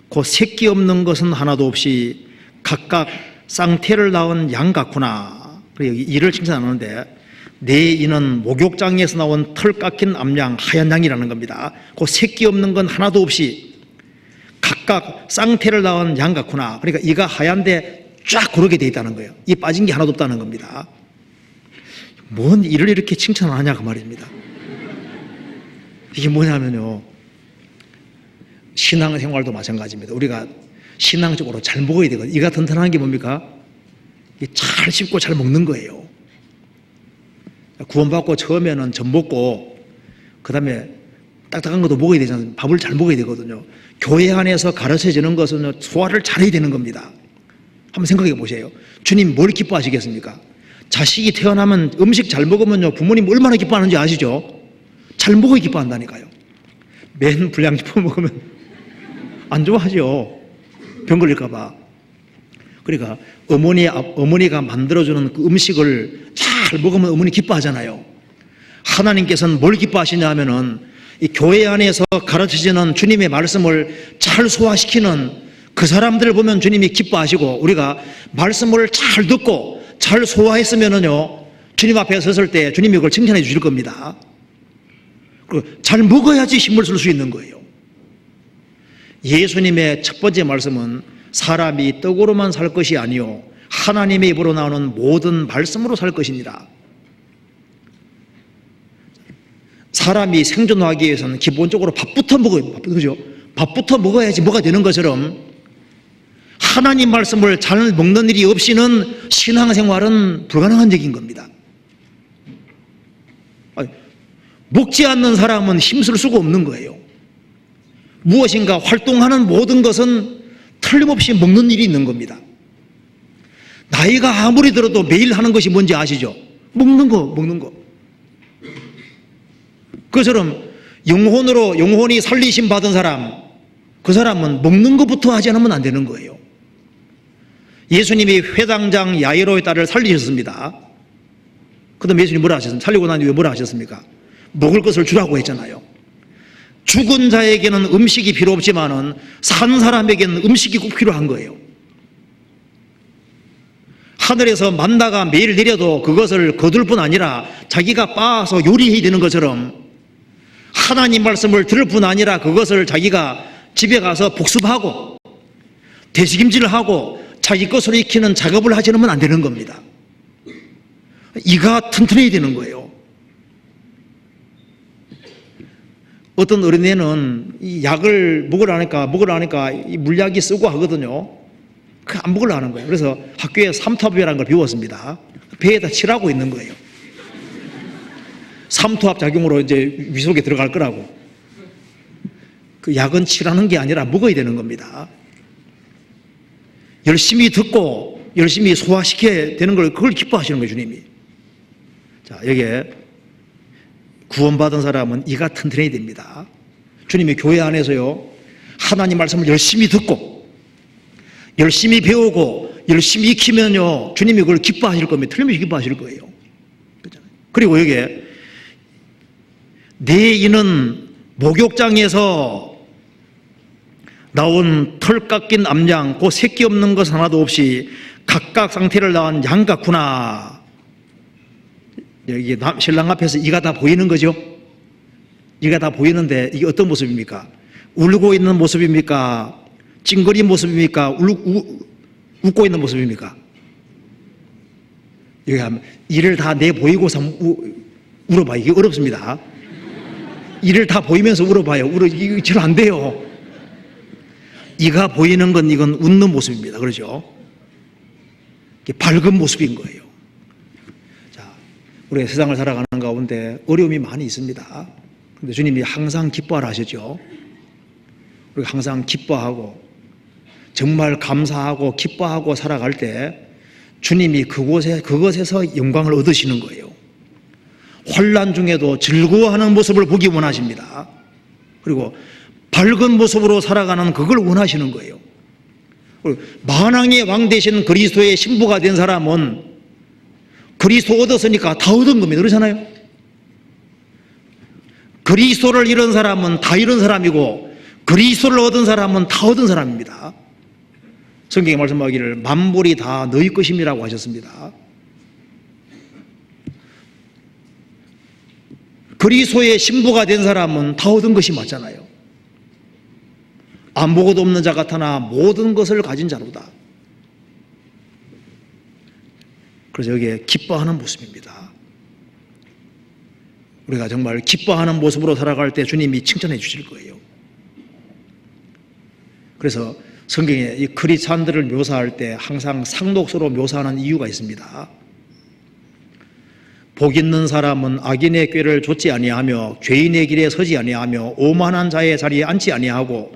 곧 새끼 없는 것은 하나도 없이 각각 쌍태를 낳은 양 같구나. 이를 칭찬하는데 내 이는 목욕장에서 나온 털 깎인 암양 하얀 양이라는 겁니다. 곧 새끼 없는 건 하나도 없이 각각 쌍태를 낳은 양 같구나. 그러니까 이가 하얀데 쫙 고르게 돼 있다는 거예요. 이 빠진 게 하나도 없다는 겁니다. 뭔 이를 이렇게 칭찬하냐 그 말입니다. 이게 뭐냐면요, 신앙생활도 마찬가지입니다. 우리가 신앙적으로 잘 먹어야 되거든요. 이가 튼튼한 게 뭡니까? 잘 씹고 잘 먹는 거예요. 구원받고 처음에는 젖 먹고 그 다음에 딱딱한 것도 먹어야 되잖아요. 밥을 잘 먹어야 되거든요. 교회 안에서 가르쳐지는 것은 소화를 잘해야 되는 겁니다. 한번 생각해 보세요. 주님 뭘 기뻐하시겠습니까? 자식이 태어나면 음식 잘 먹으면요 부모님 얼마나 기뻐하는지 아시죠? 잘 먹어야 기뻐한다니까요. 맨 불량식품 먹으면 안 좋아하죠. 병 걸릴까 봐. 그러니까 어머니가 만들어주는 그 음식을 잘 먹으면 어머니 기뻐하잖아요. 하나님께서는 뭘 기뻐하시냐 하면은 이 교회 안에서 가르쳐지는 주님의 말씀을 잘 소화시키는 그 사람들을 보면 주님이 기뻐하시고, 우리가 말씀을 잘 듣고 잘 소화했으면은요 주님 앞에 섰을 때 주님이 그걸 칭찬해 주실 겁니다. 그리고 잘 먹어야지 힘을 쓸 수 있는 거예요. 예수님의 첫 번째 말씀은 사람이 떡으로만 살 것이 아니요 하나님의 입으로 나오는 모든 말씀으로 살 것이니라. 사람이 생존하기 위해서는 기본적으로 밥부터 먹어요. 그죠? 밥부터 먹어야지 뭐가 되는 것처럼 하나님 말씀을 잘 먹는 일이 없이는 신앙생활은 불가능한 얘기인 겁니다. 먹지 않는 사람은 힘쓸 수가 없는 거예요. 무엇인가 활동하는 모든 것은 틀림없이 먹는 일이 있는 겁니다. 나이가 아무리 들어도 매일 하는 것이 뭔지 아시죠? 먹는 거. 그처럼 영혼이 살리심 받은 사람, 그 사람은 먹는 것부터 하지 않으면 안 되는 거예요. 예수님이 회당장 야이로의 딸을 살리셨습니다. 그다음 예수님이 뭐라 하셨습니까? 살리고 난 이후에 뭐라 하셨습니까? 먹을 것을 주라고 했잖아요. 죽은 자에게는 음식이 필요 없지만은 산 사람에게는 음식이 꼭 필요한 거예요. 하늘에서 만나가 매일 내려도 그것을 거둘 뿐 아니라 자기가 빻아서 요리해야 되는 것처럼 하나님 말씀을 들을 뿐 아니라 그것을 자기가 집에 가서 복습하고 되새김질을 하고 자기 것으로 익히는 작업을 하지 않으면 안 되는 겁니다. 이가 튼튼해야 되는 거예요. 어떤 어린애는 이 약을 먹으라니까 이 물약이 쓰고 하거든요. 그 안 먹으려 하는 거예요. 그래서 학교에 삼투압이라는 걸 배웠습니다. 배에다 칠하고 있는 거예요. 삼투압 작용으로 이제 위 속에 들어갈 거라고. 그 약은 칠하는 게 아니라 먹어야 되는 겁니다. 열심히 듣고 열심히 소화시켜야 되는 걸 그걸 기뻐하시는 거예요, 주님이. 자, 여기에 구원받은 사람은 이가 튼튼해야 됩니다. 주님이 교회 안에서요, 하나님 말씀을 열심히 듣고 열심히 배우고 열심히 익히면요, 주님이 그걸 기뻐하실 겁니다. 틀림없이 기뻐하실 거예요. 그리고 여기에 내 이는 목욕장에서 나온 털 깎인 암양, 그 새끼 없는 것 하나도 없이 각각 상태를 낳은 양 같구나. 여기 신랑 앞에서 이가 다 보이는 거죠. 이가 다 보이는데 이게 어떤 모습입니까? 울고 있는 모습입니까? 찡그린 모습입니까? 웃고 있는 모습입니까? 여기 하면 이를 다 내 보이고서 울어봐. 이게 어렵습니다. 이를 다 보이면서 울어봐요. 이거 잘 안 돼요. 이가 보이는 건 이건 웃는 모습입니다. 그렇죠? 밝은 모습인 거예요. 자, 우리가 세상을 살아가는 가운데 어려움이 많이 있습니다. 그런데 주님이 항상 기뻐하라 하셨죠. 우리가 항상 기뻐하고 정말 감사하고 기뻐하고 살아갈 때 주님이 그것에서 영광을 얻으시는 거예요. 환난 중에도 즐거워하는 모습을 보기 원하십니다. 그리고 밝은 모습으로 살아가는 그걸 원하시는 거예요. 만왕의 왕 되신 그리스도의 신부가 된 사람은 그리스도 얻었으니까 다 얻은 겁니다. 그렇잖아요? 그리스도를 잃은 사람은 다 잃은 사람이고 그리스도를 얻은 사람은 다 얻은 사람입니다. 성경에 말씀하기를 만물이 다 너희 것임이라고 하셨습니다. 그리스도의 신부가 된 사람은 다 얻은 것이 맞잖아요. 아무것도 없는 자 같으나 모든 것을 가진 자로다. 그래서 여기에 기뻐하는 모습입니다. 우리가 정말 기뻐하는 모습으로 살아갈 때 주님이 칭찬해 주실 거예요. 그래서 성경에 이 크리스찬들을 묘사할 때 항상 상독서로 묘사하는 이유가 있습니다. 복 있는 사람은 악인의 꾀를 좇지 아니하며 죄인의 길에 서지 아니하며 오만한 자의 자리에 앉지 아니하고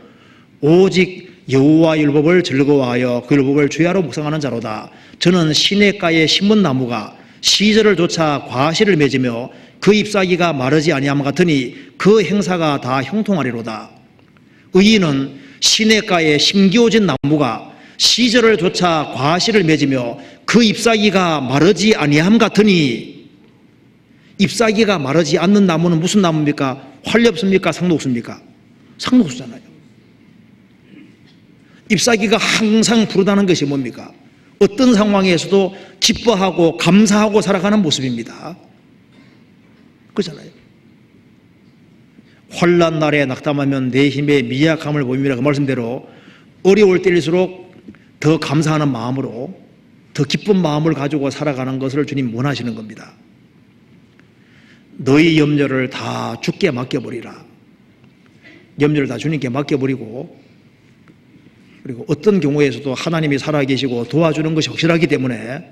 오직 여호와 율법을 즐거워하여 그 율법을 주야로 묵상하는 자로다. 저는 시냇가에 심은 나무가 시절을 좇아 과실을 맺으며 그 잎사귀가 마르지 아니함 같으니 그 행사가 다 형통하리로다. 의인은 시냇가에 심겨진 나무가 시절을 좇아 과실을 맺으며 그 잎사귀가 마르지 아니함 같으니, 잎사귀가 마르지 않는 나무는 무슨 나무입니까? 활렵습니까? 상록수입니까? 상록수잖아요. 잎사귀가 항상 부르다는 것이 뭡니까? 어떤 상황에서도 기뻐하고 감사하고 살아가는 모습입니다. 그렇잖아요. 환난 날에 낙담하면 내 힘의 미약함을 보임이라, 그 말씀대로 어려울 때일수록 더 감사하는 마음으로, 더 기쁜 마음을 가지고 살아가는 것을 주님 원하시는 겁니다. 너희 염려를 다 주께 맡겨버리라. 염려를 다 주님께 맡겨버리고 그리고 어떤 경우에서도 하나님이 살아계시고 도와주는 것이 확실하기 때문에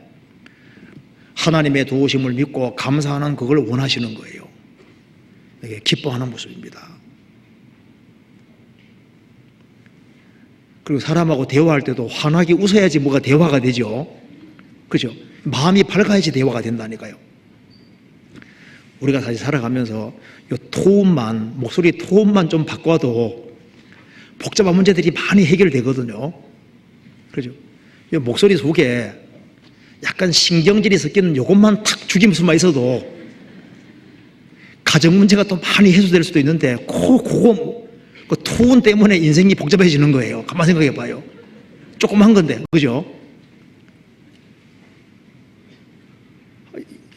하나님의 도우심을 믿고 감사하는 그걸 원하시는 거예요. 이게 기뻐하는 모습입니다. 그리고 사람하고 대화할 때도 환하게 웃어야지 뭐가 대화가 되죠. 그죠? 마음이 밝아야지 대화가 된다니까요. 우리가 사실 살아가면서 요 토음만, 목소리 토음만 좀 바꿔도 복잡한 문제들이 많이 해결되거든요. 그죠? 이 목소리 속에 약간 신경질이 섞이는 요것만 탁 죽임수만 있어도 가정 문제가 또 많이 해소될 수도 있는데 그 토운 때문에 인생이 복잡해지는 거예요. 가만 생각해 봐요. 조그만 건데, 그죠?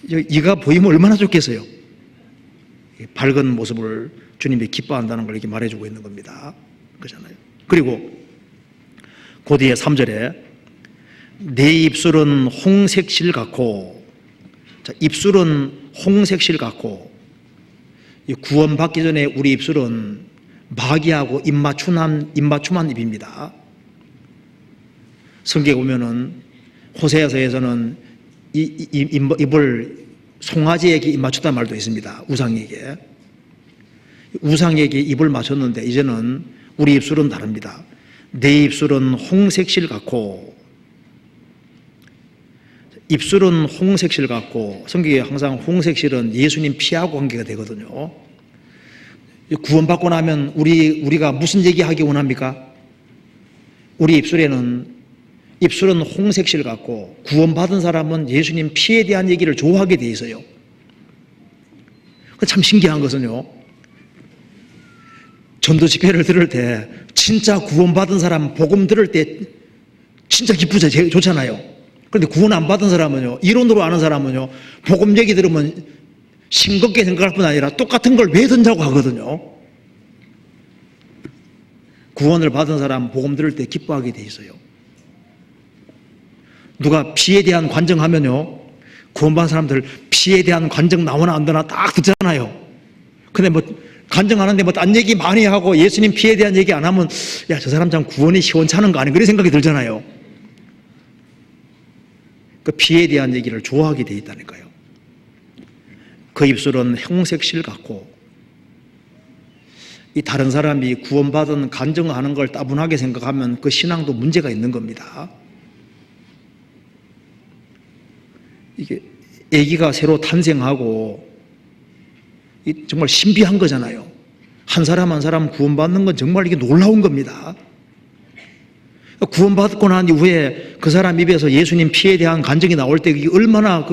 이가 보이면 얼마나 좋겠어요. 밝은 모습을 주님이 기뻐한다는 걸 이렇게 말해주고 있는 겁니다. 그렇잖아요. 그리고 그 뒤에 3절에 내 입술은 홍색실 같고, 자, 입술은 홍색실 같고, 구원받기 전에 우리 입술은 마귀하고 입맞춤한 입입니다. 성경에 보면은 호세아서에서는 입을 송아지에게 입 맞췄다는 말도 있습니다. 우상에게 입을 맞췄는데 이제는 우리 입술은 다릅니다. 내 입술은 홍색실 같고, 입술은 홍색실 같고, 성경에 항상 홍색실은 예수님 피하고 관계가 되거든요. 구원받고 나면 우리가 무슨 얘기하기 원합니까? 우리 입술은 홍색실 같고, 구원받은 사람은 예수님 피에 대한 얘기를 좋아하게 돼 있어요. 참 신기한 것은요, 전도 집회를 들을 때 진짜 구원받은 사람 복음 들을 때 진짜 기쁘죠. 좋잖아요. 그런데 구원 안 받은 사람은요, 이론으로 아는 사람은요, 복음 얘기 들으면 싱겁게 생각할 뿐 아니라 똑같은 걸 왜 던자고 하거든요. 구원을 받은 사람 복음 들을 때 기뻐하게 돼 있어요. 누가 피에 대한 관정하면요, 구원받은 사람들 피에 대한 관정 나오나 안 나오나 딱 듣잖아요. 근데 뭐 관정하는데 뭐 딴 얘기 많이 하고 예수님 피에 대한 얘기 안 하면 야, 저 사람 참 구원이 시원찮은 거 아닌가 그런 생각이 들잖아요. 그 피에 대한 얘기를 좋아하게 돼 있다니까요. 그 입술은 홍색실 같고, 이 다른 사람이 구원받은 간증하는 걸 따분하게 생각하면 그 신앙도 문제가 있는 겁니다. 이게 아기가 새로 탄생하고 정말 신비한 거잖아요. 한 사람 한 사람 구원받는 건 정말 이게 놀라운 겁니다. 구원받고 난 이후에 그 사람 입에서 예수님 피에 대한 간증이 나올 때 이게 얼마나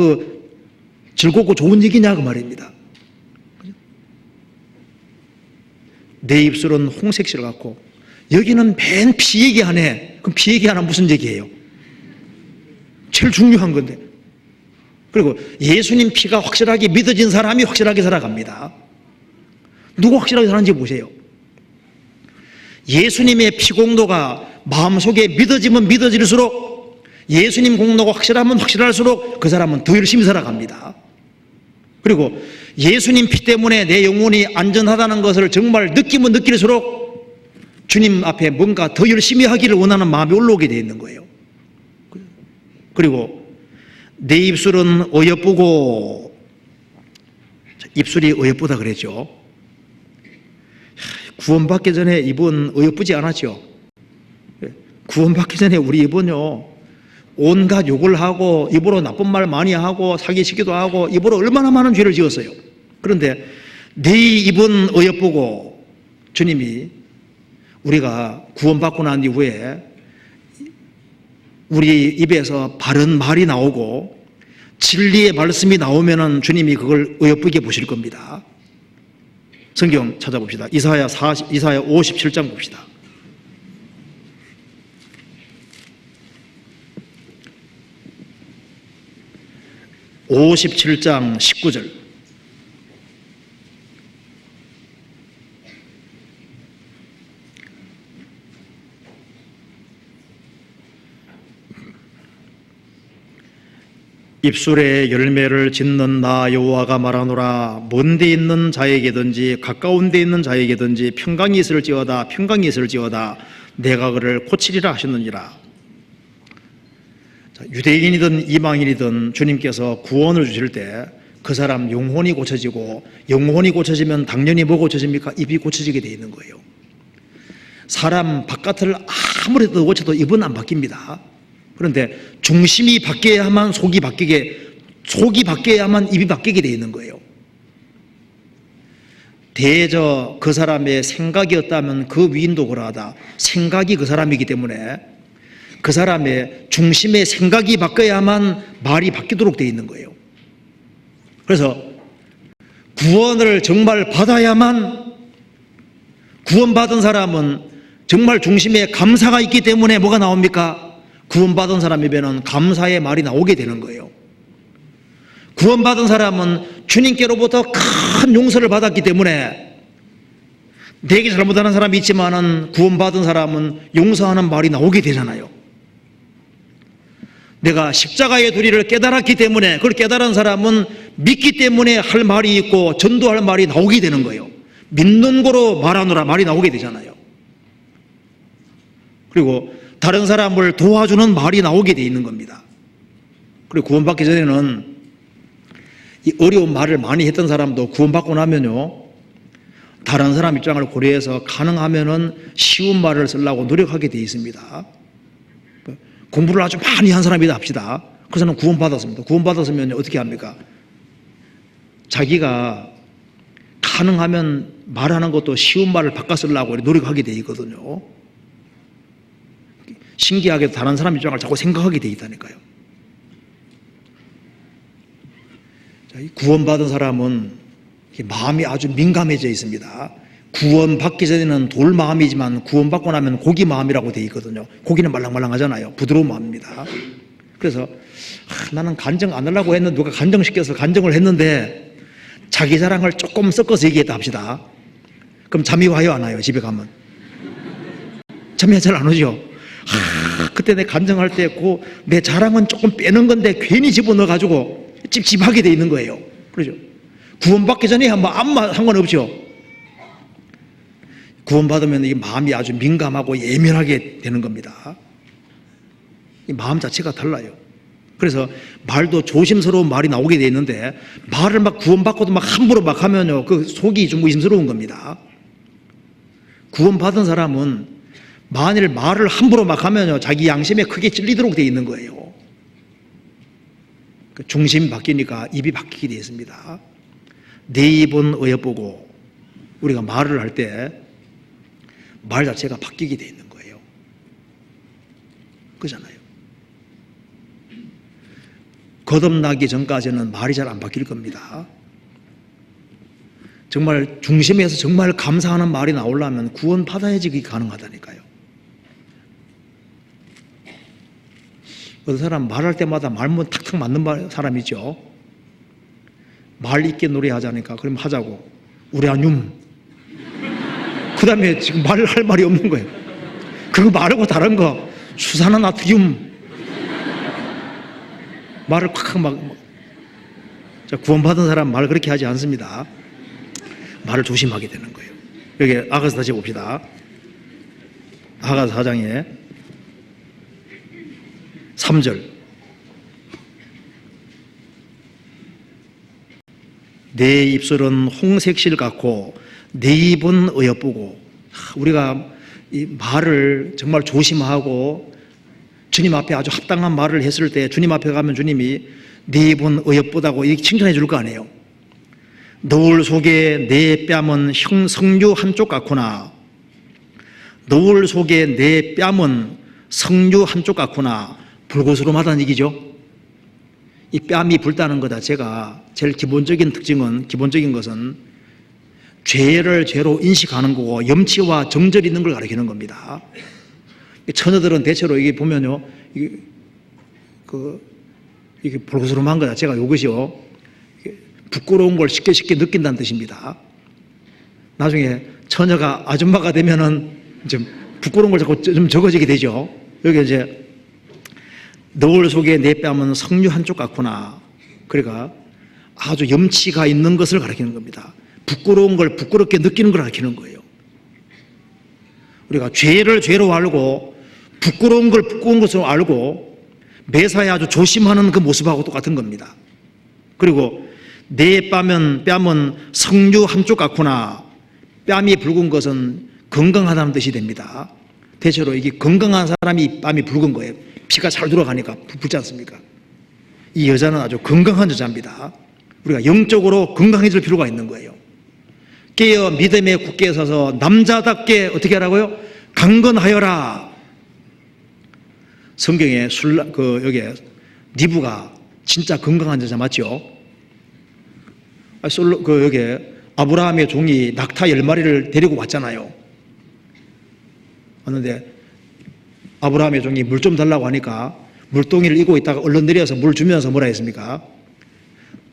즐겁고 좋은 얘기냐 그 말입니다. 내 입술은 홍색실 같고, 여기는 맨 피 얘기하네. 그럼 피 얘기하나 무슨 얘기예요? 제일 중요한 건데. 그리고 예수님 피가 확실하게 믿어진 사람이 확실하게 살아갑니다. 누구 확실하게 사는지 보세요. 예수님의 피 공로가 마음속에 믿어지면 믿어질수록, 예수님 공로가 확실하면 확실할수록 그 사람은 더 열심히 살아갑니다. 그리고 예수님 피 때문에 내 영혼이 안전하다는 것을 정말 느끼면 느낄수록 주님 앞에 뭔가 더 열심히 하기를 원하는 마음이 올라오게 되어 있는 거예요. 그리고 내 입술은 어여쁘고, 입술이 어여쁘다 그랬죠. 구원받기 전에 입은 어여쁘지 않았죠. 구원받기 전에 우리 입은요, 온갖 욕을 하고 입으로 나쁜 말 많이 하고 사기치기도 하고 입으로 얼마나 많은 죄를 지었어요. 그런데 내 입은 어여쁘고, 주님이 우리가 구원받고 난 이후에 우리 입에서 바른 말이 나오고 진리의 말씀이 나오면은 주님이 그걸 어여쁘게 보실 겁니다. 성경 찾아봅시다. 이사야 57장 봅시다. 57장 19절. 입술에 열매를 짓는 나 여호와가 말하노라. 먼데 있는 자에게든지 가까운 데 있는 자에게든지 평강이 있을지어다. 평강이 있을지어다. 내가 그를 고치리라 하셨느니라. 유대인이든 이방인이든 주님께서 구원을 주실 때 그 사람 영혼이 고쳐지고, 영혼이 고쳐지면 당연히 뭐 고쳐집니까? 입이 고쳐지게 돼 있는 거예요. 사람 바깥을 아무리 더 고쳐도 입은 안 바뀝니다. 그런데 중심이 바뀌어야만 속이 바뀌어야만 입이 바뀌게 돼 있는 거예요. 대저 그 사람의 생각이었다면 그 위인도 그러하다. 생각이 그 사람이기 때문에 그 사람의 중심의 생각이 바뀌어야만 말이 바뀌도록 돼 있는 거예요. 그래서 구원을 정말 받아야만, 구원받은 사람은 정말 중심에 감사가 있기 때문에 뭐가 나옵니까? 구원받은 사람이면 감사의 말이 나오게 되는 거예요. 구원받은 사람은 주님께로부터 큰 용서를 받았기 때문에, 내게 잘못하는 사람이 있지만은 구원받은 사람은 용서하는 말이 나오게 되잖아요. 내가 십자가의 도리를 깨달았기 때문에, 그걸 깨달은 사람은 믿기 때문에 할 말이 있고 전도할 말이 나오게 되는 거예요. 믿는 거로 말하노라 말이 나오게 되잖아요. 그리고 다른 사람을 도와주는 말이 나오게 돼 있는 겁니다. 그리고 구원받기 전에는 이 어려운 말을 많이 했던 사람도 구원받고 나면요, 다른 사람 입장을 고려해서 가능하면은 쉬운 말을 쓰려고 노력하게 돼 있습니다. 공부를 아주 많이 한 사람이다 합시다. 그 사람은 구원받았습니다. 구원받았으면 어떻게 합니까? 자기가 가능하면 말하는 것도 쉬운 말을 바꿔 쓰려고 노력하게 돼 있거든요. 신기하게도 다른 사람 입장을 자꾸 생각하게 돼 있다니까요. 구원받은 사람은 마음이 아주 민감해져 있습니다. 구원받기 전에는 돌 마음이지만 구원받고 나면 고기 마음이라고 돼 있거든요. 고기는 말랑말랑하잖아요. 부드러운 마음입니다. 그래서 나는 간증 안 하려고 했는데 누가 간증시켜서 간증을 했는데 자기 자랑을 조금 섞어서 얘기했다 합시다. 그럼 잠이 와요, 안 와요? 집에 가면 잠이 잘 안 오죠. 그때 내 간증할 때 내 자랑은 조금 빼는 건데 괜히 집어넣어가지고 찝찝하게 돼 있는 거예요. 그렇죠? 구원받기 전에 뭐 아무 상관없죠. 구원받으면 이 마음이 아주 민감하고 예민하게 되는 겁니다. 이 마음 자체가 달라요. 그래서 말도 조심스러운 말이 나오게 돼 있는데, 말을 막 구원받고도 막 함부로 막 하면요, 그 속이 좀 의심스러운 겁니다. 구원받은 사람은 만일 말을 함부로 막 하면요, 자기 양심에 크게 찔리도록 돼 있는 거예요. 중심이 바뀌니까 입이 바뀌게 돼 있습니다. 내 입은 어여쁘고, 우리가 말을 할 때 말 자체가 바뀌게 돼 있는 거예요. 그잖아요. 거듭나기 전까지는 말이 잘 안 바뀔 겁니다. 정말 중심에서 정말 감사하는 말이 나오려면 구원 받아야지 그게 가능하다니까요. 어떤 사람 말할 때마다 말문 탁탁 맞는 사람이죠. 말 있게 노래하자니까 그럼 하자고 우레아늄, 그 다음에 지금 말할 말이 없는 거예요. 그거 말하고 다른 거 수산화나트륨 말을 콱 막. 자, 구원받은 사람 말 그렇게 하지 않습니다. 말을 조심하게 되는 거예요. 여기 아가서 다시 봅시다. 아가서 4장에 3절. 내 입술은 홍색실 같고 내 입은 어여쁘고. 우리가 이 말을 정말 조심하고 주님 앞에 아주 합당한 말을 했을 때 주님 앞에 가면 주님이 내 입은 어여쁘다고 이렇게 칭찬해 줄 거 아니에요. 너울 속에 내 뺨은 성류 한쪽 같구나. 너울 속에 내 뺨은 성류 한쪽 같구나. 불고스름하다는 얘기죠. 이 뺨이 붉다는 것 자체가 제일 기본적인 것은 죄를 죄로 인식하는 거고 염치와 정절이 있는 걸 가리키는 겁니다. 처녀들은 대체로 이게 보면요, 이게 불고스름한 것 자체가 이것이요, 부끄러운 걸 쉽게 느낀다는 뜻입니다. 나중에 처녀가 아줌마가 되면은 좀 부끄러운 걸 자꾸 좀 적어지게 되죠. 여기 이제 너울 속에 내 뺨은 성류 한쪽 같구나. 그러니까 아주 염치가 있는 것을 가리키는 겁니다. 부끄러운 걸 부끄럽게 느끼는 걸 가리키는 거예요. 우리가 죄를 죄로 알고 부끄러운 걸 부끄러운 것으로 알고 매사에 아주 조심하는 그 모습하고 똑같은 겁니다. 그리고 내 뺨은 석류 한쪽 같구나. 뺨이 붉은 것은 건강하다는 뜻이 됩니다. 대체로 이게 건강한 사람이 뺨이 붉은 거예요. 피가 잘 돌아가니까 붉지 않습니까? 이 여자는 아주 건강한 여자입니다. 우리가 영적으로 건강해질 필요가 있는 거예요. 깨어 믿음에 굳게 서서 남자답게 어떻게 하라고요? 강건하여라. 성경에 여기 리브가 진짜 건강한 여자 맞죠? 여기 아브라함의 종이 낙타 10마리를 데리고 왔잖아요. 왔는데 아브라함의 종이 물 좀 달라고 하니까 물동이를 이고 있다가 얼른 내려서 물 주면서 뭐라 했습니까?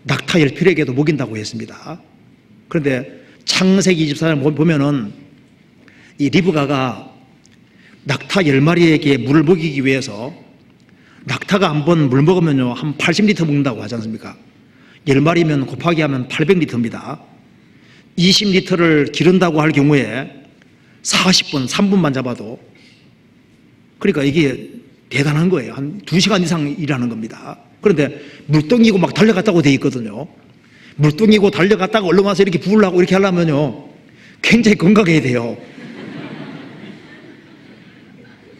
낙타 10필에게도 먹인다고 했습니다. 그런데 창세기 24장 보면은 이 리브가가 낙타 10마리에게 물을 먹이기 위해서 낙타가 한 번 물 먹으면요 한 80리터 먹는다고 하지 않습니까? 10마리면 곱하기 하면 800리터입니다. 20리터를 기른다고 할 경우에 40분, 3분만 잡아도 그러니까 이게 대단한 거예요. 한 2시간 이상 일하는 겁니다. 그런데 물동이고 막 달려갔다고 돼 있거든요. 물동이고 달려갔다가 얼른 와서 이렇게 부으려고 이렇게 하려면요 굉장히 건강해야 돼요.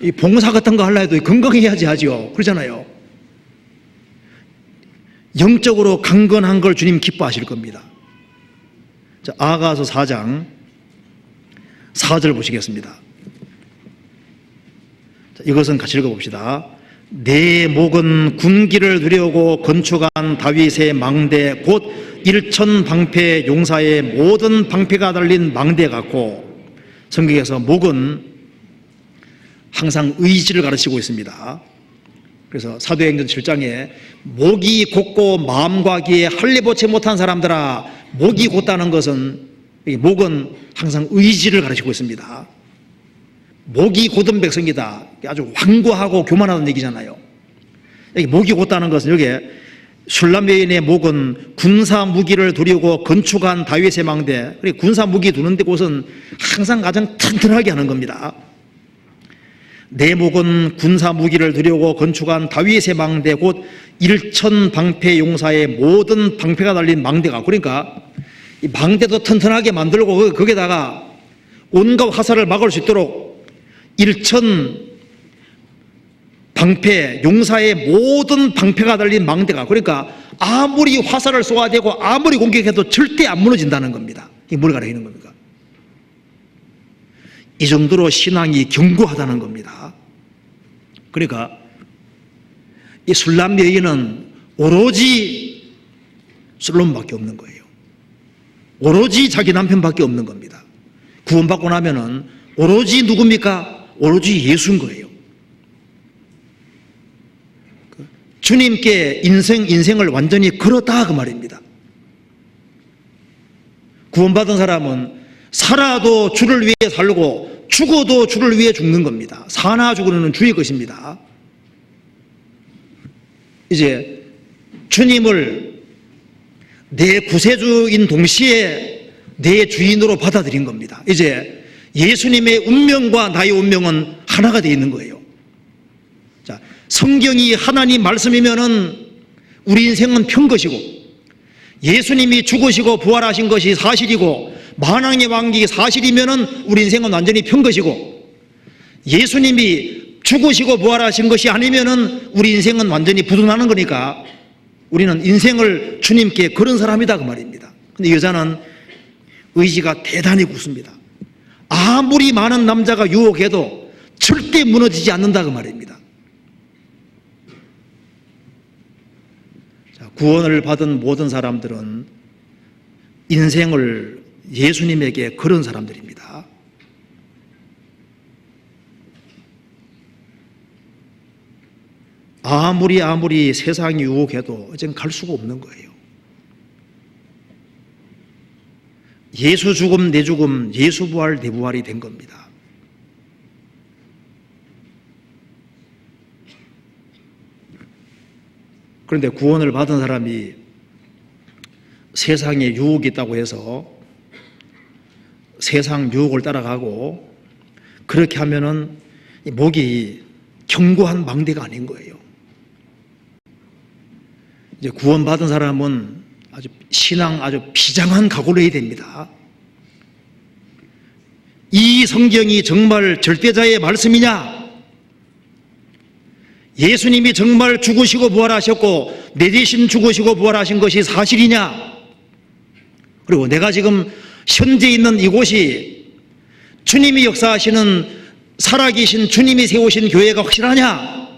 이 봉사 같은 거 하려 해도 건강해야지 하죠. 그러잖아요. 영적으로 강건한 걸 주님 기뻐하실 겁니다. 자, 아가서 4장 4절 보시겠습니다. 자, 이것은 같이 읽어봅시다. 내 목은 군기를 누려오고 건축한 다윗의 망대 곧 일천방패 용사의 모든 방패가 달린 망대 같고, 성경에서 목은 항상 의지를 가르치고 있습니다. 그래서 사도행전 7장에 목이 곧고 마음과 귀에 할례보채 못한 사람들아, 목이 곧다는 것은 목은 항상 의지를 가르치고 있습니다. 목이 곧은 백성이다. 아주 완고하고 교만하다는 얘기잖아요. 여기 목이 곧다는 것은 여기 술람 여인의 목은 군사 무기를 두르고 건축한 다윗의 망대, 군사 무기 두는 곳은 항상 가장 튼튼하게 하는 겁니다. 내 목은 군사 무기를 두르고 건축한 다윗의 망대 곧 일천방패 용사의 모든 방패가 달린 망대가, 그러니까 이 망대도 튼튼하게 만들고 거기다가 온갖 화살을 막을 수 있도록 일천 방패 용사의 모든 방패가 달린 망대가, 그러니까 아무리 화살을 쏘아대고 아무리 공격해도 절대 안 무너진다는 겁니다. 이게 뭘 가리키는 겁니까? 이 정도로 신앙이 견고하다는 겁니다. 그러니까 이 술람 여인은 오로지 솔로몬밖에 없는 거예요. 오로지 자기 남편밖에 없는 겁니다. 구원받고 나면은 오로지 누굽니까? 오로지 예수인 거예요. 주님께 인생을 완전히 걸었다 그 말입니다. 구원받은 사람은 살아도 주를 위해 살고 죽어도 주를 위해 죽는 겁니다. 사나 죽으는 주의 것입니다. 이제 주님을 내 구세주인 동시에 내 주인으로 받아들인 겁니다. 이제 예수님의 운명과 나의 운명은 하나가 되어 있는 거예요. 자, 성경이 하나님 말씀이면은 우리 인생은 편 것이고, 예수님이 죽으시고 부활하신 것이 사실이고 만왕의 왕국이 사실이면은 우리 인생은 완전히 편 것이고, 예수님이 죽으시고 부활하신 것이 아니면은 우리 인생은 완전히 부도나는 거니까 우리는 인생을 주님께 걸은 사람이다 그 말입니다. 근데 여자는 의지가 대단히 굳습니다. 아무리 많은 남자가 유혹해도 절대 무너지지 않는다 그 말입니다. 자, 구원을 받은 모든 사람들은 인생을 예수님에게 걸은 사람들입니다. 아무리 세상이 유혹해도 이젠 갈 수가 없는 거예요. 예수 죽음 내 죽음, 예수 부활 내 부활이 된 겁니다. 그런데 구원을 받은 사람이 세상에 유혹이 있다고 해서 세상 유혹을 따라가고 그렇게 하면은 목이 견고한 망대가 아닌 거예요. 이제 구원받은 사람은 아주 신앙 아주 비장한 각오를 해야 됩니다. 이 성경이 정말 절대자의 말씀이냐? 예수님이 정말 죽으시고 부활하셨고 내 대신 죽으시고 부활하신 것이 사실이냐? 그리고 내가 지금 현재 있는 이곳이 주님이 역사하시는 살아계신 주님이 세우신 교회가 확실하냐?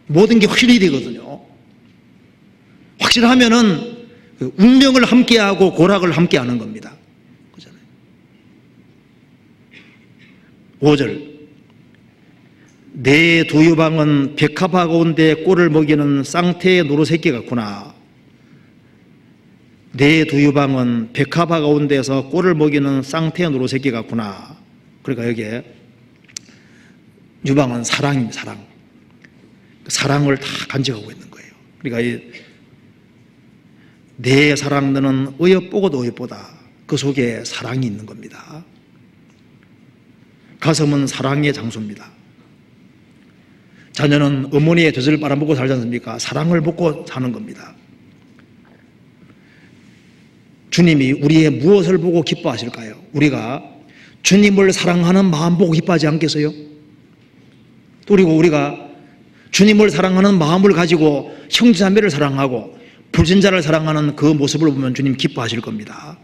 모든 게 확실히 되거든요. 확실하면은 운명을 함께하고 고락을 함께하는 겁니다. 그렇잖아요. 5절. 내 두 유방은 백합화 가운데 꼴을 먹이는 쌍태의 노루새끼 같구나. 내 두 유방은 백합화 가운데서 꼴을 먹이는 쌍태의 노루새끼 같구나. 그러니까 여기에 유방은 사랑입니다. 사랑. 사랑을 다 간직하고 있는 거예요. 그러니까 내 사랑 너는 어여보고도 어여보다. 그 속에 사랑이 있는 겁니다. 가슴은 사랑의 장소입니다. 자녀는 어머니의 젖을 빨아먹고 살지 않습니까? 사랑을 먹고 사는 겁니다. 주님이 우리의 무엇을 보고 기뻐하실까요? 우리가 주님을 사랑하는 마음 보고 기뻐하지 않겠어요? 그리고 우리가 주님을 사랑하는 마음을 가지고 형제자매를 사랑하고 불신자를 사랑하는 그 모습을 보면 주님 기뻐하실 겁니다.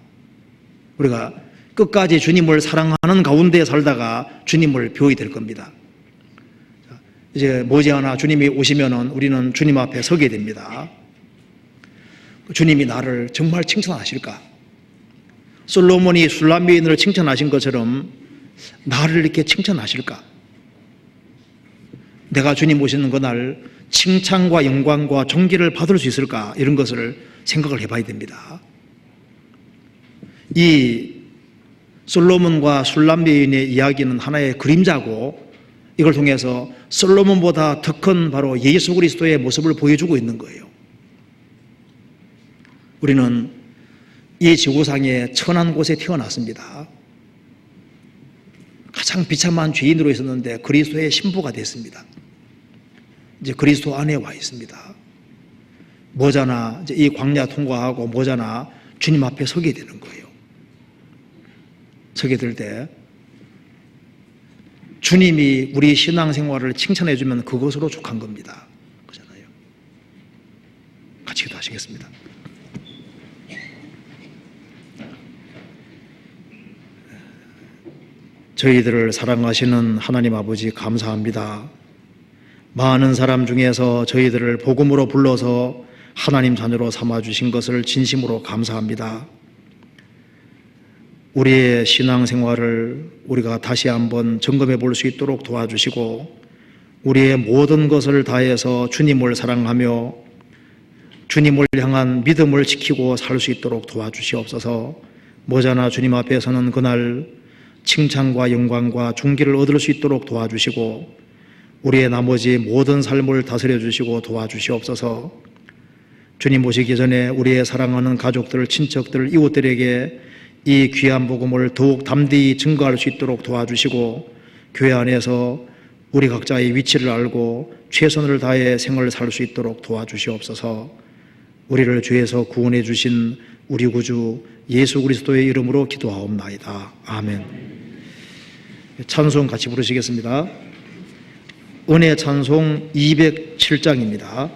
우리가 끝까지 주님을 사랑하는 가운데 살다가 주님을 배우게 될 겁니다. 이제 머지않아 주님이 오시면은 우리는 주님 앞에 서게 됩니다. 주님이 나를 정말 칭찬하실까? 솔로몬이 술람 여인을 칭찬하신 것처럼 나를 이렇게 칭찬하실까? 내가 주님 오시는 그날 칭찬과 영광과 존귀를 받을 수 있을까? 이런 것을 생각을 해봐야 됩니다. 이 솔로몬과 술람 여인의 이야기는 하나의 그림자고 이걸 통해서 솔로몬보다 더 큰 바로 예수 그리스도의 모습을 보여주고 있는 거예요. 우리는 이 지구상의 천한 곳에 태어났습니다. 가장 비참한 죄인으로 있었는데 그리스도의 신부가 됐습니다. 이제 그리스도 안에 와 있습니다. 머자나 이제 이 광야 통과하고 머자나 주님 앞에 서게 되는 거예요. 서게 될 때 주님이 우리 신앙생활을 칭찬해 주면 그것으로 족한 겁니다. 그렇잖아요. 같이 기도하시겠습니다. 저희들을 사랑하시는 하나님 아버지 감사합니다. 많은 사람 중에서 저희들을 복음으로 불러서 하나님 자녀로 삼아주신 것을 진심으로 감사합니다. 우리의 신앙생활을 우리가 다시 한번 점검해 볼 수 있도록 도와주시고 우리의 모든 것을 다해서 주님을 사랑하며 주님을 향한 믿음을 지키고 살 수 있도록 도와주시옵소서. 머자나 주님 앞에 서는 그날 칭찬과 영광과 존귀를 얻을 수 있도록 도와주시고 우리의 나머지 모든 삶을 다스려 주시고 도와주시옵소서. 주님 오시기 전에 우리의 사랑하는 가족들, 친척들, 이웃들에게 이 귀한 복음을 더욱 담대히 증거할 수 있도록 도와주시고 교회 안에서 우리 각자의 위치를 알고 최선을 다해 생을 살 수 있도록 도와주시옵소서. 우리를 죄에서 구원해 주신 우리 구주 예수 그리스도의 이름으로 기도하옵나이다. 아멘. 찬송 같이 부르시겠습니다. 은혜 찬송 207장입니다.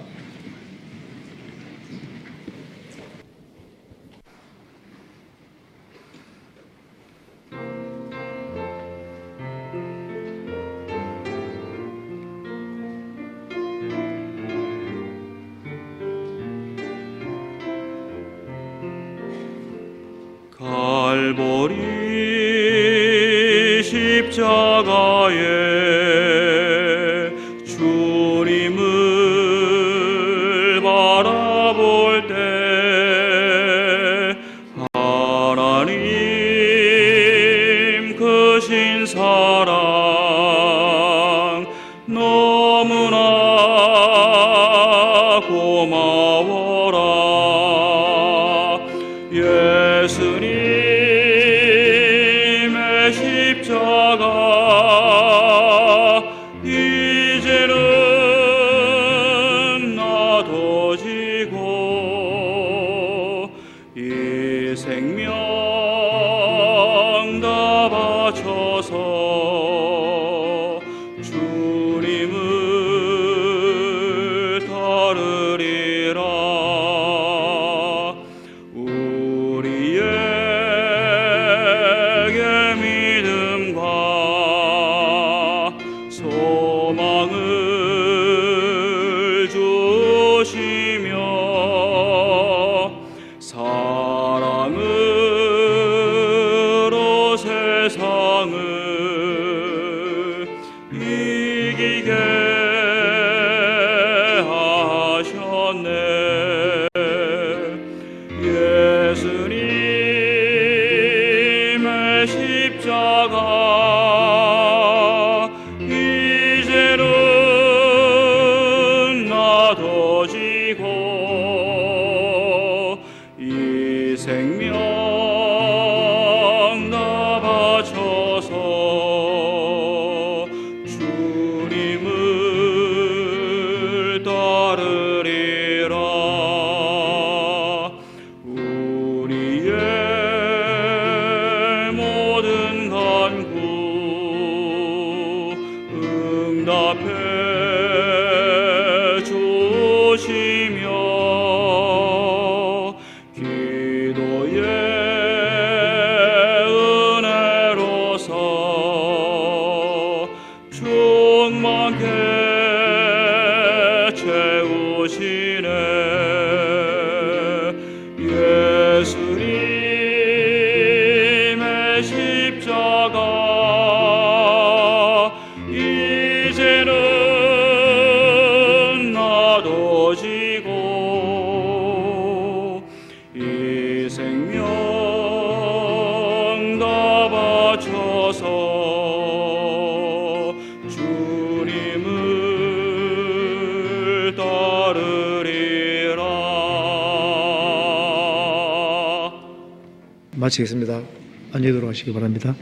갈보리 십자가에 주님을 바라볼 때 하나님 크신 사랑 너무나 고마워라. 예수님의 십자가 이 생명 다 바쳐서 주님을 따르리라. 우리에게 믿음과 소망을 주시며 사랑으로 세상을 이기게 하셨네. 예수님의 십자가 이제는 놔둬지고 이 생명 다 바쳐서 주님을 따르리라. 우리의 모든 간구 응답해 주시며 기도의 은혜로서 충만케 채우시네. 예수님의 십자가 이제는 놔둬지고 이 생명 다 바쳐서 주님을 따르리라. 마치겠습니다. 안녕히 들어가시기 바랍니다.